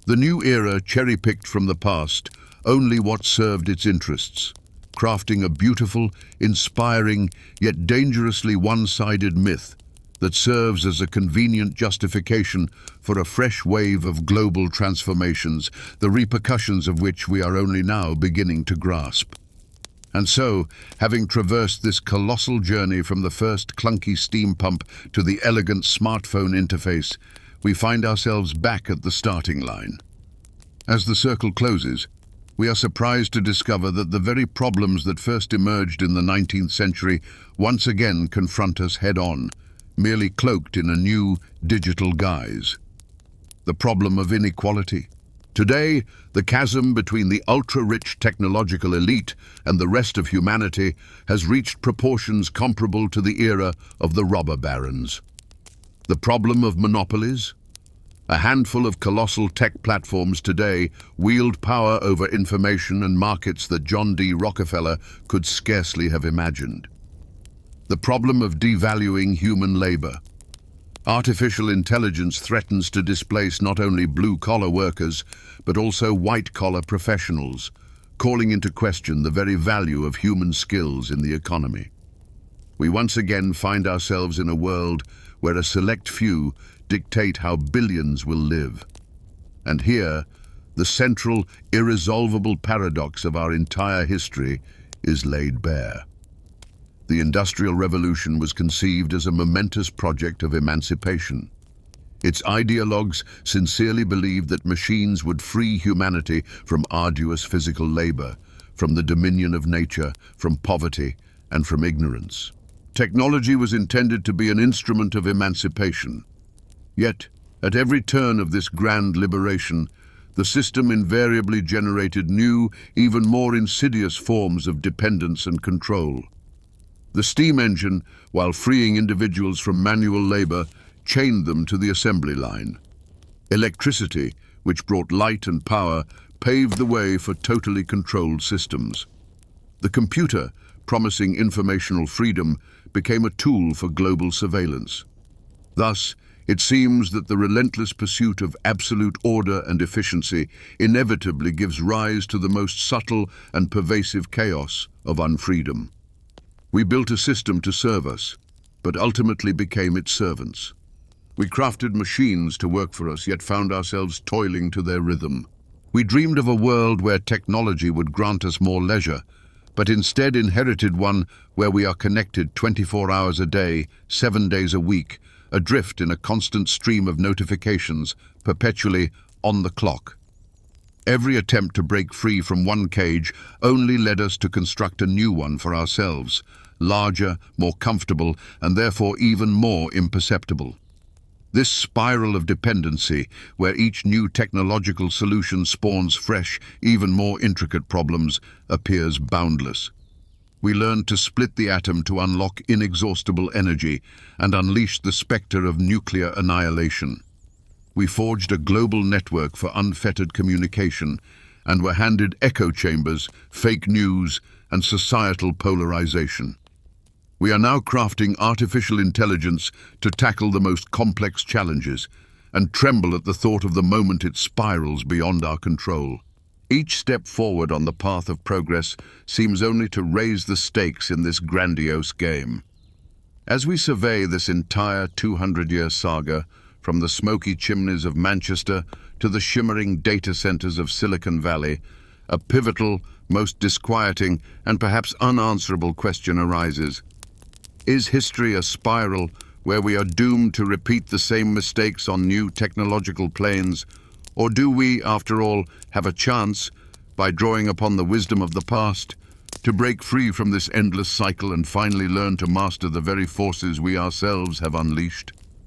The new era cherry-picked from the past only what served its interests, crafting a beautiful, inspiring, yet dangerously one-sided myth that serves as a convenient justification for a fresh wave of global transformations, the repercussions of which we are only now beginning to grasp. And so, having traversed this colossal journey from the first clunky steam pump to the elegant smartphone interface, we find ourselves back at the starting line. As the circle closes, we are surprised to discover that the very problems that first emerged in the 19th century once again confront us head-on, merely cloaked in a new digital guise. The problem of inequality. Today, the chasm between the ultra-rich technological elite and the rest of humanity has reached proportions comparable to the era of the robber barons. The problem of monopolies. A handful of colossal tech platforms today wield power over information and markets that John D. Rockefeller could scarcely have imagined. The problem of devaluing human labor. Artificial intelligence threatens to displace not only blue-collar workers, but also white-collar professionals, calling into question the very value of human skills in the economy. We once again find ourselves in a world where a select few dictate how billions will live. And here, the central, irresolvable paradox of our entire history is laid bare. The Industrial Revolution was conceived as a momentous project of emancipation. Its ideologues sincerely believed that machines would free humanity from arduous physical labor, from the dominion of nature, from poverty, and from ignorance. Technology was intended to be an instrument of emancipation. Yet, at every turn of this grand liberation, the system invariably generated new, even more insidious forms of dependence and control. The steam engine, while freeing individuals from manual labor, chained them to the assembly line. Electricity, which brought light and power, paved the way for totally controlled systems. The computer, promising informational freedom, became a tool for global surveillance. Thus, it seems that the relentless pursuit of absolute order and efficiency inevitably gives rise to the most subtle and pervasive chaos of unfreedom. We built a system to serve us, but ultimately became its servants. We crafted machines to work for us, yet found ourselves toiling to their rhythm. We dreamed of a world where technology would grant us more leisure, but instead inherited one where we are connected 24 hours a day, 7 days a week, adrift in a constant stream of notifications, perpetually on the clock. Every attempt to break free from one cage only led us to construct a new one for ourselves, larger, more comfortable, and therefore even more imperceptible. This spiral of dependency, where each new technological solution spawns fresh, even more intricate problems, appears boundless. We learned to split the atom to unlock inexhaustible energy and unleash the spectre of nuclear annihilation. We forged a global network for unfettered communication and were handed echo chambers, fake news, and societal polarization. We are now crafting artificial intelligence to tackle the most complex challenges and tremble at the thought of the moment it spirals beyond our control. Each step forward on the path of progress seems only to raise the stakes in this grandiose game. As we survey this entire 200-year saga, from the smoky chimneys of Manchester to the shimmering data centers of Silicon Valley, a pivotal, most disquieting, and perhaps unanswerable question arises. Is history a spiral where we are doomed to repeat the same mistakes on new technological planes? Or do we, after all, have a chance, by drawing upon the wisdom of the past, to break free from this endless cycle and finally learn to master the very forces we ourselves have unleashed?